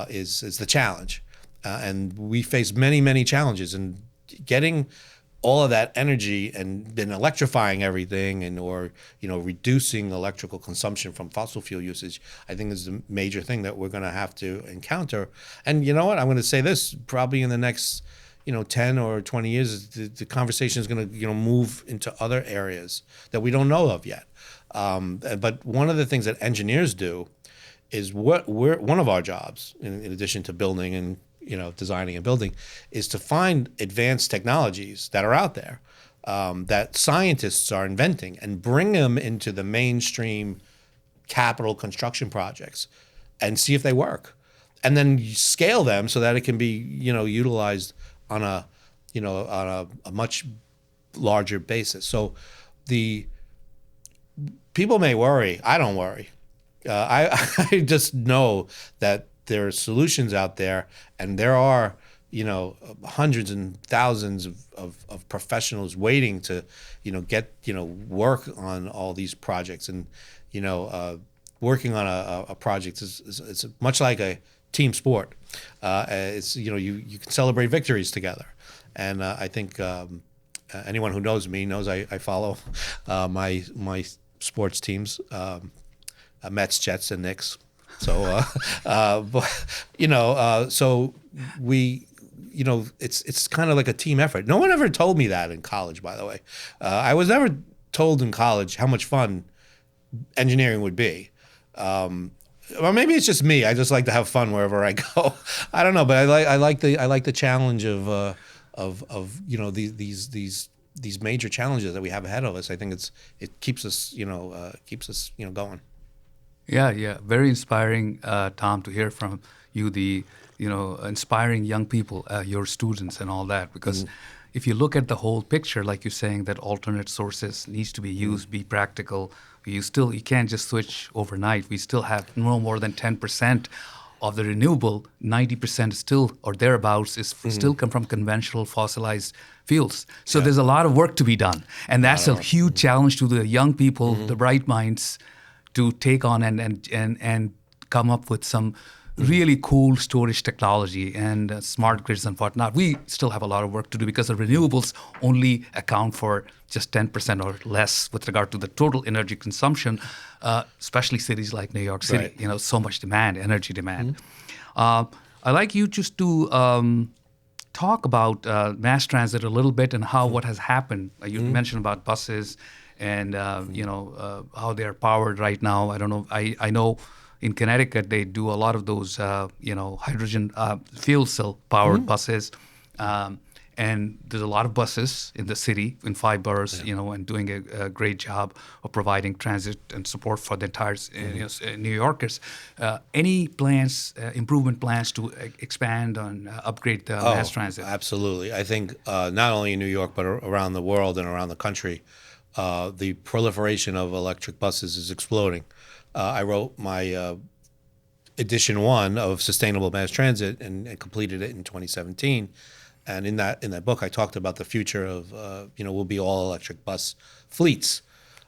is the challenge. And we face many challenges, and getting all of that energy and then electrifying everything, or reducing electrical consumption from fossil fuel usage, I think is the major thing that we're going to have to encounter. And you know what? I'm going to say this, probably in the next 10 or 20 years, the conversation is going to move into other areas that we don't know of yet. But one of the things that engineers do is one of our jobs, in addition to building and designing and building, is to find advanced technologies that are out there, that scientists are inventing, and bring them into the mainstream capital construction projects, and see if they work, and then you scale them so that it can be utilized on a much larger basis. So the people may worry. I don't worry. I just know that there are solutions out there, and there are hundreds and thousands of professionals waiting to get work on all these projects. And working on a project is much like a team sport. It's you can celebrate victories together. And I think anyone who knows me knows I follow my sports teams, Mets, Jets, and Knicks. So, so we, it's kind of like a team effort. No one ever told me that in college, by the way. I was never told in college how much fun engineering would be. Or maybe it's just me. I just like to have fun wherever I go. I don't know, but I like the challenge of these major challenges that we have ahead of us. I think it keeps us going. Yeah, very inspiring, Tom, to hear from you, the inspiring young people, your students, and all that, because if you look at the whole picture, like you're saying, that alternate sources needs to be used, be practical. You can't just switch overnight. We still have no more than 10% of the renewable. 90% still or thereabouts is still come from conventional fossilized fuels. So there's a lot of work to be done, and that's a huge challenge to the young people, the bright minds, to take on and come up with some really cool storage technology and smart grids and whatnot. We still have a lot of work to do because the renewables only account for just 10% or less with regard to the total energy consumption, especially cities like New York City. Right. So much demand, energy demand. I'd like you just to talk about mass transit a little bit and how what has happened. You mentioned about buses and how they are powered right now. I don't know. I know in Connecticut they do a lot of those hydrogen fuel cell powered buses. And there's a lot of buses in the city, in 5 boroughs, and doing a great job of providing transit and support for the entire New Yorkers. Any plans, improvement plans to expand and upgrade the mass transit? Absolutely. I think not only in New York, but around the world and around the country, the proliferation of electric buses is exploding. I wrote my edition 1 of Sustainable Mass Transit and completed it in 2017. And in that book, I talked about the future of will be all electric bus fleets,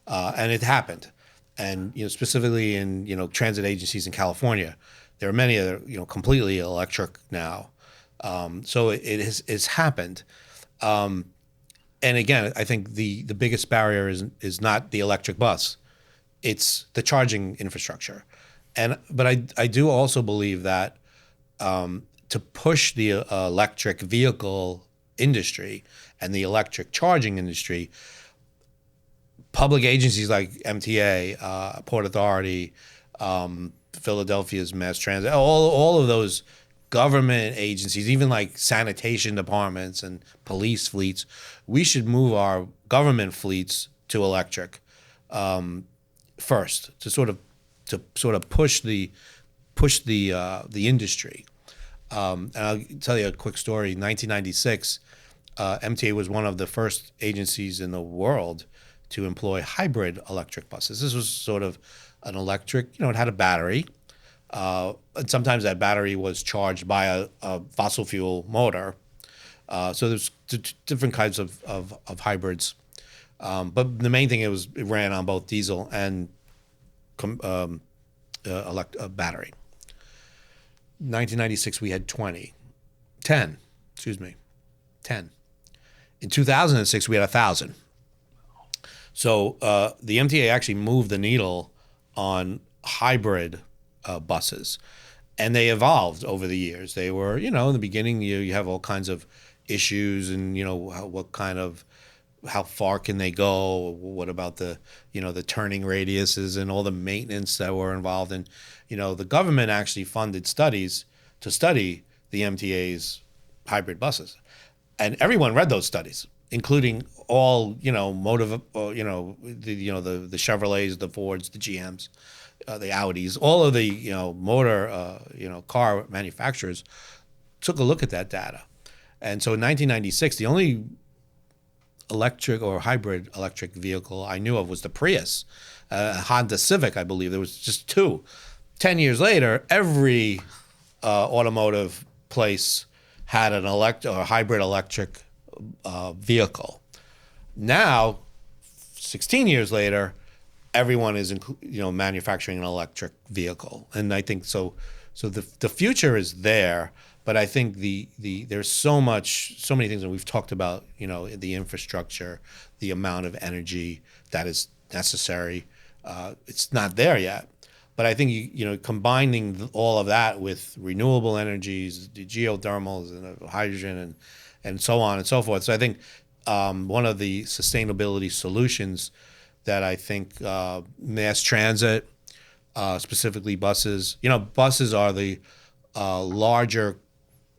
and it happened. And specifically in transit agencies in California, there are many that are completely electric now. So it's happened. And again, I think the biggest barrier is not the electric bus, it's the charging infrastructure. But I do also believe that to push the electric vehicle industry and the electric charging industry, public agencies like MTA, Port Authority, Philadelphia's Mass Transit, all of those government agencies, even like sanitation departments and police fleets, we should move our government fleets to electric first to sort of push the industry. And I'll tell you a quick story. In 1996, MTA was one of the first agencies in the world to employ hybrid electric buses. This was sort of an electric, it had a battery. And sometimes that battery was charged by a fossil fuel motor. So there's different kinds of hybrids. But the main thing, it ran on both diesel and battery. 1996, we had 10. In 2006, we had 1,000. So the MTA actually moved the needle on hybrid buses, and they evolved over the years. They were, in the beginning, you have all kinds of issues, and how far can they go? What about the turning radiuses and all the maintenance that were involved in? The government actually funded studies to study the MTA's hybrid buses, and everyone read those studies, including all the Chevrolets, the Fords, the GMs, the Audis, all of the motor car manufacturers took a look at that data, and so in 1996, the only electric or hybrid electric vehicle I knew of was the Prius, Honda Civic, I believe. There was just 2. 10 years later, every automotive place had an hybrid electric vehicle. Now, 16 years later, everyone is manufacturing an electric vehicle, and I think so. So the future is there. But I think there's so many things that we've talked about, the infrastructure, the amount of energy that is necessary. It's not there yet. But I think, combining all of that with renewable energies, the geothermals and hydrogen and so on and so forth. So I think one of the sustainability solutions that I think mass transit, specifically buses, buses are the larger.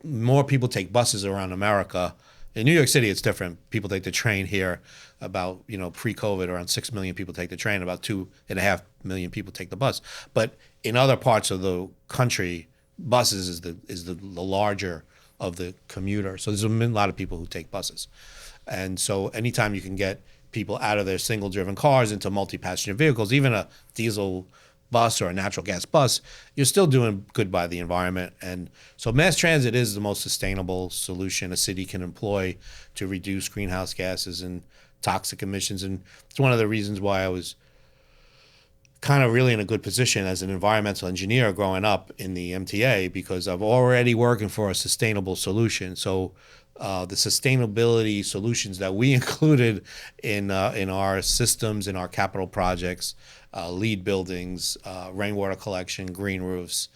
More people take buses around America. In New York City, it's different. People take the train here. About pre-COVID, around 6 million people take the train. About 2.5 million people take the bus. But in other parts of the country, buses is the larger of the commuter. So there's a lot of people who take buses. And so anytime you can get people out of their single-driven cars into multi-passenger vehicles, even a diesel bus or a natural gas bus, you're still doing good by the environment. And so mass transit is the most sustainable solution a city can employ to reduce greenhouse gases and toxic emissions. And it's one of the reasons why I was kind of really in a good position as an environmental engineer growing up in the MTA, because I'm already working for a sustainable solution. So the sustainability solutions that we included in our systems, in our capital projects, LEED buildings, rainwater collection, green roofs,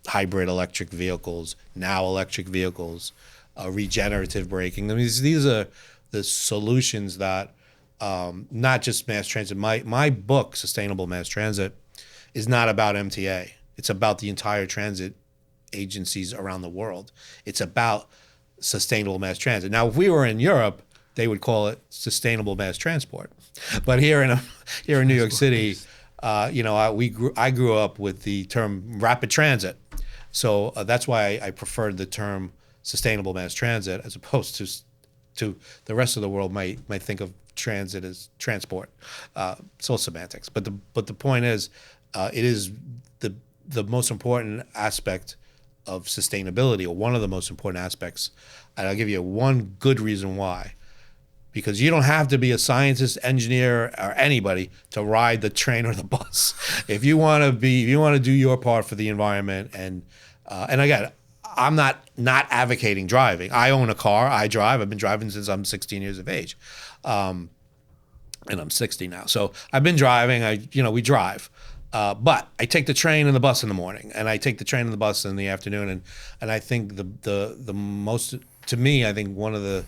hybrid electric vehicles, now electric vehicles, regenerative braking. I mean, these are the solutions that not just mass transit. My book, Sustainable Mass Transit, is not about MTA. It's about the entire transit agencies around the world. It's about sustainable mass transit. Now, if we were in Europe, they would call it sustainable mass transport. But here in New York City, I grew up with the term rapid transit. So that's why I preferred the term sustainable mass transit, as opposed to the rest of the world might think of transit as transport. It's all semantics. But the point is, it is the most important aspect of sustainability, or one of the most important aspects. And I'll give you one good reason why. Because you don't have to be a scientist, engineer, or anybody to ride the train or the bus. If you want to do your part for the environment, and again, I'm not advocating driving. I own a car. I drive. I've been driving since I'm 16 years of age, and I'm 60 now. So I've been driving. We drive. But I take the train and the bus in the morning, and I take the train and the bus in the afternoon. And I think the most, to me, I think one of the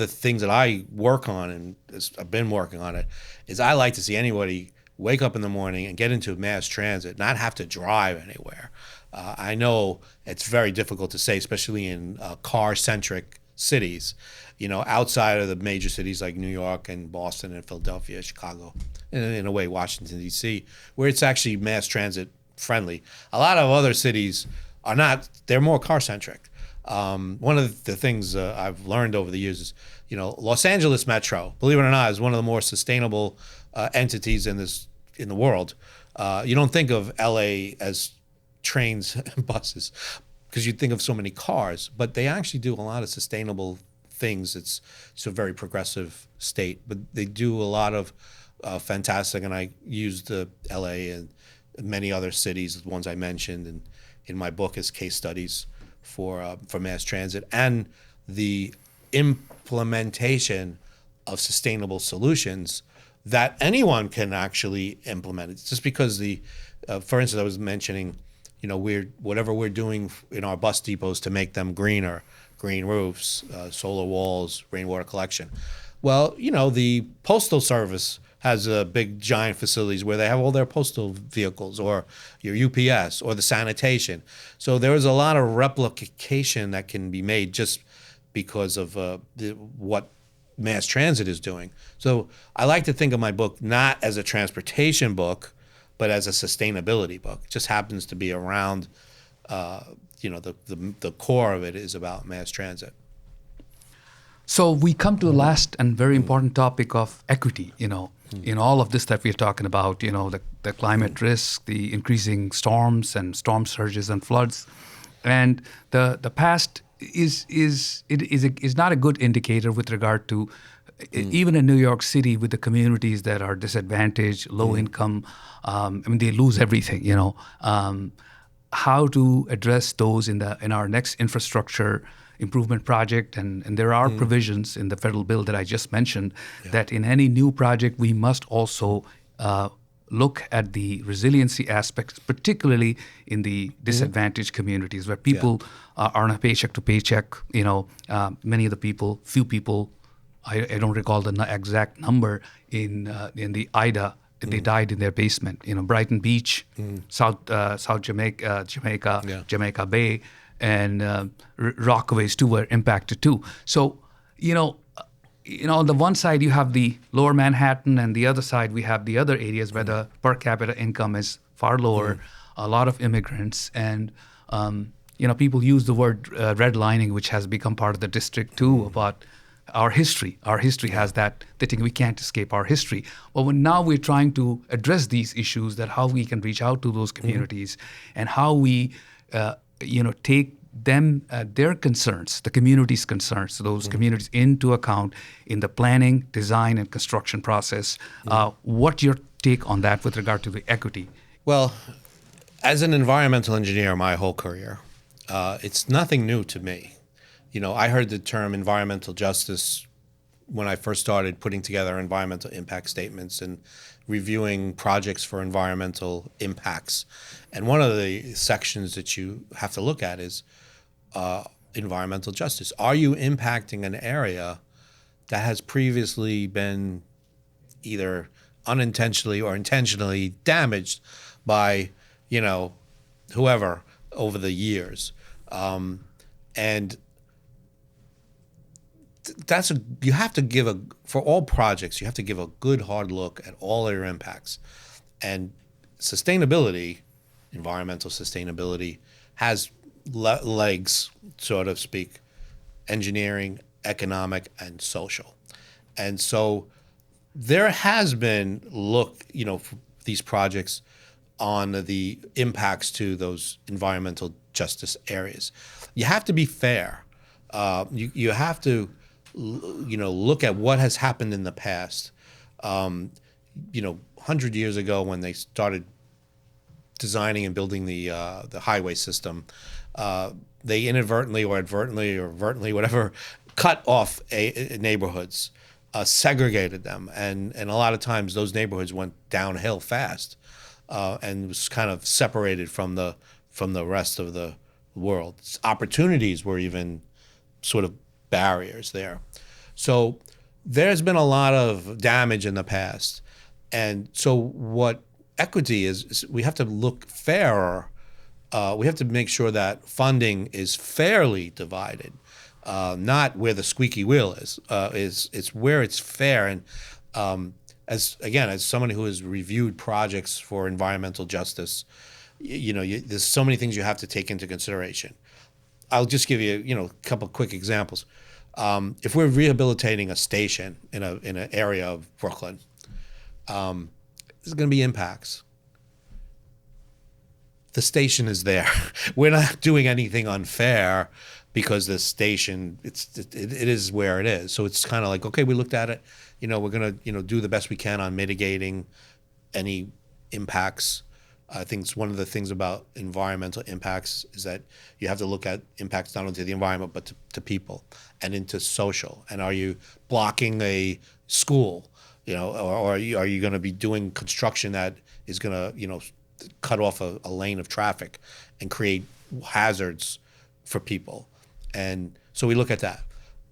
things that I work on, and I've been working on it, is I like to see anybody wake up in the morning and get into mass transit, not have to drive anywhere. I know it's very difficult to say, especially in car-centric cities, outside of the major cities like New York and Boston and Philadelphia, Chicago, and in a way Washington, D.C., where it's actually mass transit friendly. A lot of other cities are not. They're more car-centric. One of the things I've learned over the years is, Los Angeles Metro, believe it or not, is one of the more sustainable entities in the world. You don't think of LA as trains and buses because you think of so many cars, but they actually do a lot of sustainable things. It's a very progressive state, but they do a lot of fantastic, and I used LA and many other cities, the ones I mentioned, and in my book as case studies for mass transit and the implementation of sustainable solutions that anyone can actually implement. It's just because for instance, I was mentioning, whatever we're doing in our bus depots to make them greener, green roofs, solar walls, rainwater collection. Well, the Postal Service has big giant facilities where they have all their postal vehicles, or your UPS, or the sanitation. So there is a lot of replication that can be made just because of what mass transit is doing. So I like to think of my book not as a transportation book, but as a sustainability book. It just happens to be around, the core of it is about mass transit. So we come to the last and very important topic of equity, in all of this that we're talking about, the climate risk, the increasing storms and storm surges and floods. And the past is not a good indicator with regard to even in New York City, with the communities that are disadvantaged, low income. They lose everything, how to address those in our next infrastructure improvement project, and there are provisions in the federal bill that I just mentioned that in any new project we must also look at the resiliency aspects, particularly in the disadvantaged communities where people are on a paycheck to paycheck. Many of the people, few people, I don't recall the exact number in the Ida. They died in their basement. Brighton Beach, South Jamaica, Jamaica Bay, and Rockaways too were impacted too. So, on the one side you have the lower Manhattan, and the other side we have the other areas where the per capita income is far lower, a lot of immigrants, and People use the word redlining, which has become part of the district too, about our history. Our history has that. They think we can't escape our history. Well, now we're trying to address these issues, that how we can reach out to those communities and how we, take them, their concerns, the community's concerns, those communities into account in the planning, design, and construction process. What's your take on that with regard to the equity? Well, as an environmental engineer my whole career, it's nothing new to me. I heard the term environmental justice when I first started putting together environmental impact statements and reviewing projects for environmental impacts. And one of the sections that you have to look at is environmental justice. Are you impacting an area that has previously been either unintentionally or intentionally damaged by, whoever over the years? And you have to give for all projects, you have to give a good hard look at all of your impacts. And sustainability, environmental sustainability, has legs, so to speak: engineering, economic, and social. And so there has been for these projects on the impacts to those environmental justice areas. You have to be fair. You have to, look at what has happened in the past. 100 years ago, when they started designing and building the highway system, they inadvertently or advertently or vertently, whatever, cut off neighborhoods, segregated them, and a lot of times those neighborhoods went downhill fast, and was kind of separated from the rest of the world. Opportunities were even sort of barriers there. So there's been a lot of damage in the past. And so what equity is we have to look fairer. We have to make sure that funding is fairly divided, not where the squeaky wheel is. It's where it's fair. And as someone who has reviewed projects for environmental justice, there's so many things you have to take into consideration. I'll just give you, a couple of quick examples. If we're rehabilitating a station in an area of Brooklyn, there's going to be impacts. The station is there. We're not doing anything unfair because the station it is where it is. So it's kind of like, okay, we looked at it. We're going to do the best we can on mitigating any impacts. I think it's one of the things about environmental impacts is that you have to look at impacts not only to the environment but to people and into social. And are you blocking a school, or are you going to be doing construction that is going to, cut off a lane of traffic and create hazards for people? And so we look at that.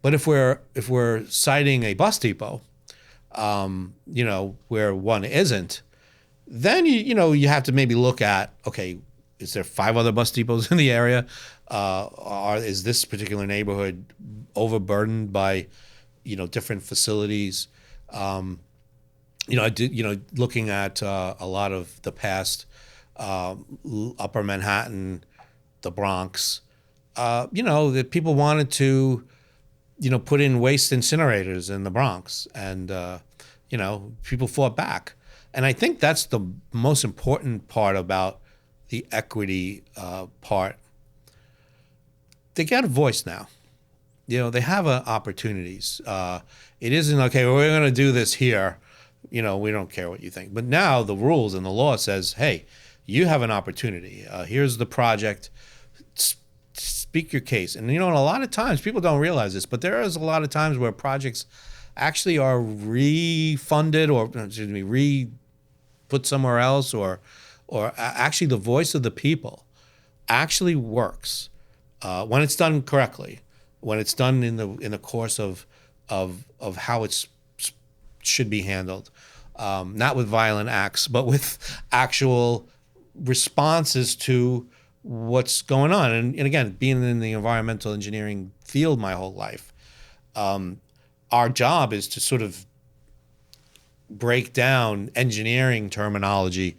But if we're citing a bus depot, where one isn't, then you have to maybe look at, okay, is there 5 other bus depots in the area? Is this particular neighborhood overburdened by different facilities? Looking at a lot of the past, Upper Manhattan, the Bronx, that people wanted to put in waste incinerators in the Bronx, and people fought back. And I think that's the most important part about the equity part. They get a voice now. They have opportunities. It isn't, okay, well, we're going to do this here. We don't care what you think. But now the rules and the law says, hey, you have an opportunity. Here's the project. Speak your case. And, a lot of times people don't realize this, but there is a lot of times where projects actually are refunded or put somewhere else, or actually the voice of the people actually works when it's done correctly, when it's done in the course of how it should be handled, not with violent acts, but with actual responses to what's going on. And again, being in the environmental engineering field my whole life, our job is to sort of break down engineering terminology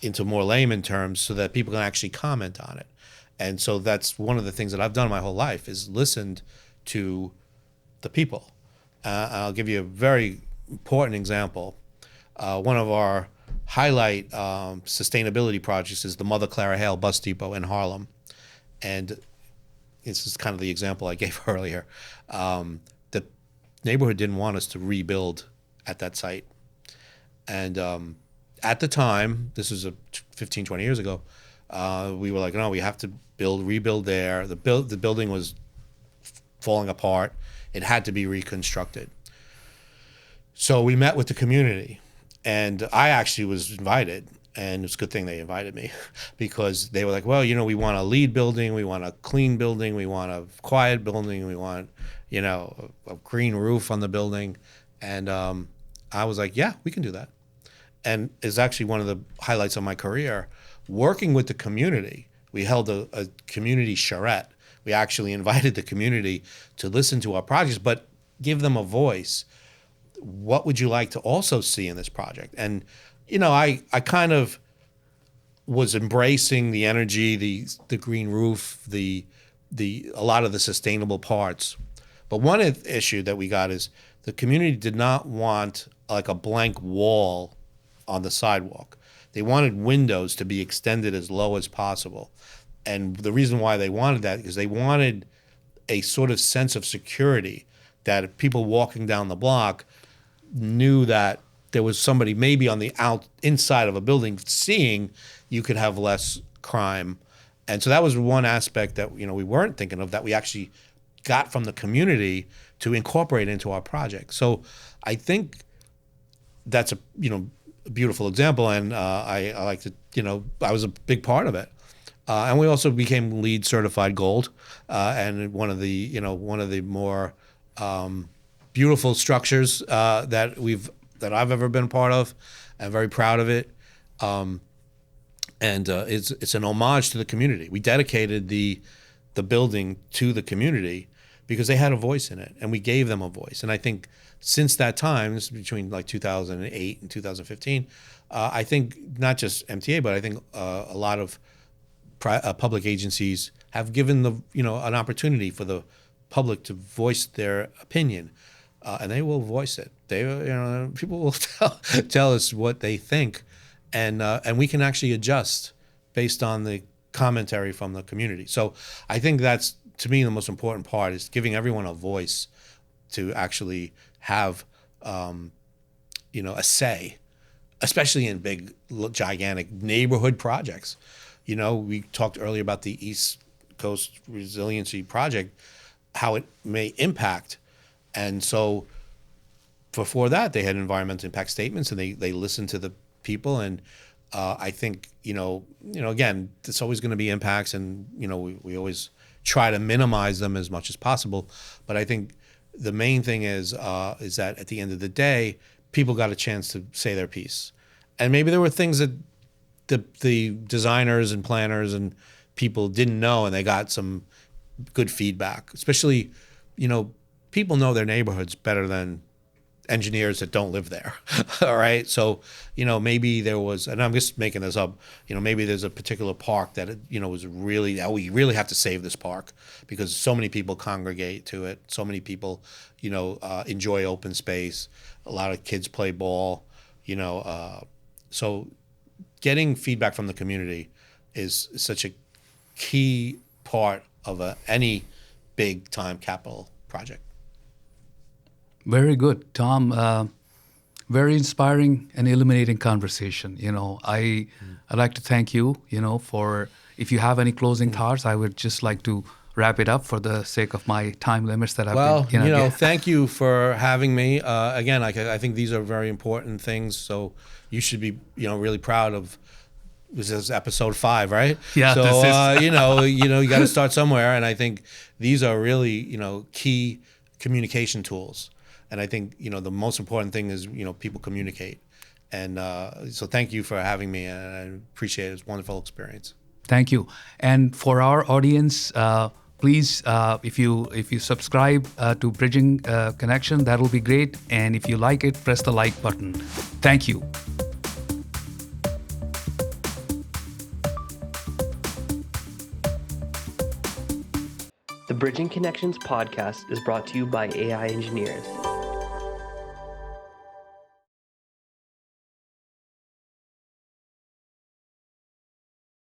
into more layman terms so that people can actually comment on it. And so that's one of the things that I've done my whole life is listened to the people. I'll give you a very important example. One of our highlight sustainability projects is the Mother Clara Hale Bus Depot in Harlem. And this is kind of the example I gave earlier. The neighborhood didn't want us to rebuild at that site. And at the time, this was 15, 20 years ago, we were like, no, we have to rebuild there. The building was falling apart. It had to be reconstructed. So we met with the community, and I actually was invited, and it's a good thing they invited me because they were like, well, we want a LEED building, we want a clean building, we want a quiet building, we want, a green roof on the building. And I was like, yeah, we can do that. And it's actually one of the highlights of my career, working with the community. We held a community charrette. We actually invited the community to listen to our projects, but give them a voice. What would you like to also see in this project? And, I kind of was embracing the energy, the green roof, a lot of the sustainable parts. But one issue that we got is the community did not want like a blank wall on the sidewalk. They wanted windows to be extended as low as possible. And the reason why they wanted that is they wanted a sort of sense of security that if people walking down the block knew that there was somebody maybe on the inside of a building seeing, you could have less crime. And so that was one aspect that we weren't thinking of, that we actually got from the community to incorporate into our project. So I think that's a beautiful example, and I like to I was a big part of it. And we also became LEED certified gold, and one of the more beautiful structures that I've ever been part of. I'm very proud of it, and it's an homage to the community. We dedicated the building to the community because they had a voice in it, and we gave them a voice. And I think since that time, between like 2008 and 2015, I think not just MTA, but I think a lot of public agencies have given an opportunity for the public to voice their opinion, and they will voice it. People will tell us what they think, and we can actually adjust based on the commentary from the community. So I think that's, to me, the most important part is giving everyone a voice to actually have a say, especially in big, gigantic neighborhood projects. We talked earlier about the East Coast Resiliency project, how it may impact. And so before that, they had environmental impact statements, and they listened to the people. And I think, again, there's always going to be impacts, and, we always try to minimize them as much as possible. But I think the main thing is that at the end of the day, people got a chance to say their piece. And maybe there were things that the designers and planners and people didn't know, and they got some good feedback. Especially, people know their neighborhoods better than engineers that don't live there. All right. So, maybe there was, and I'm just making this up, maybe there's a particular park that, was really, we really have to save this park because so many people congregate to it. So many people, enjoy open space. A lot of kids play ball, so getting feedback from the community is such a key part of any big time capital project. Very good, Tom. Very inspiring and illuminating conversation. I'd like to thank you, for, if you have any closing thoughts, I would just like to wrap it up for the sake of my time limits that I've been. Thank you for having me. Again, I think these are very important things. So you should be, really proud of. This is episode 5, right? Yeah. So you got to start somewhere, and I think these are really, key communication tools. And I think, the most important thing is, people communicate. And so thank you for having me, and I appreciate it. It's a wonderful experience. Thank you. And for our audience, please, if you subscribe to Bridging Connection, that will be great. And if you like it, press the like button. Thank you. The Bridging Connections podcast is brought to you by AI Engineers.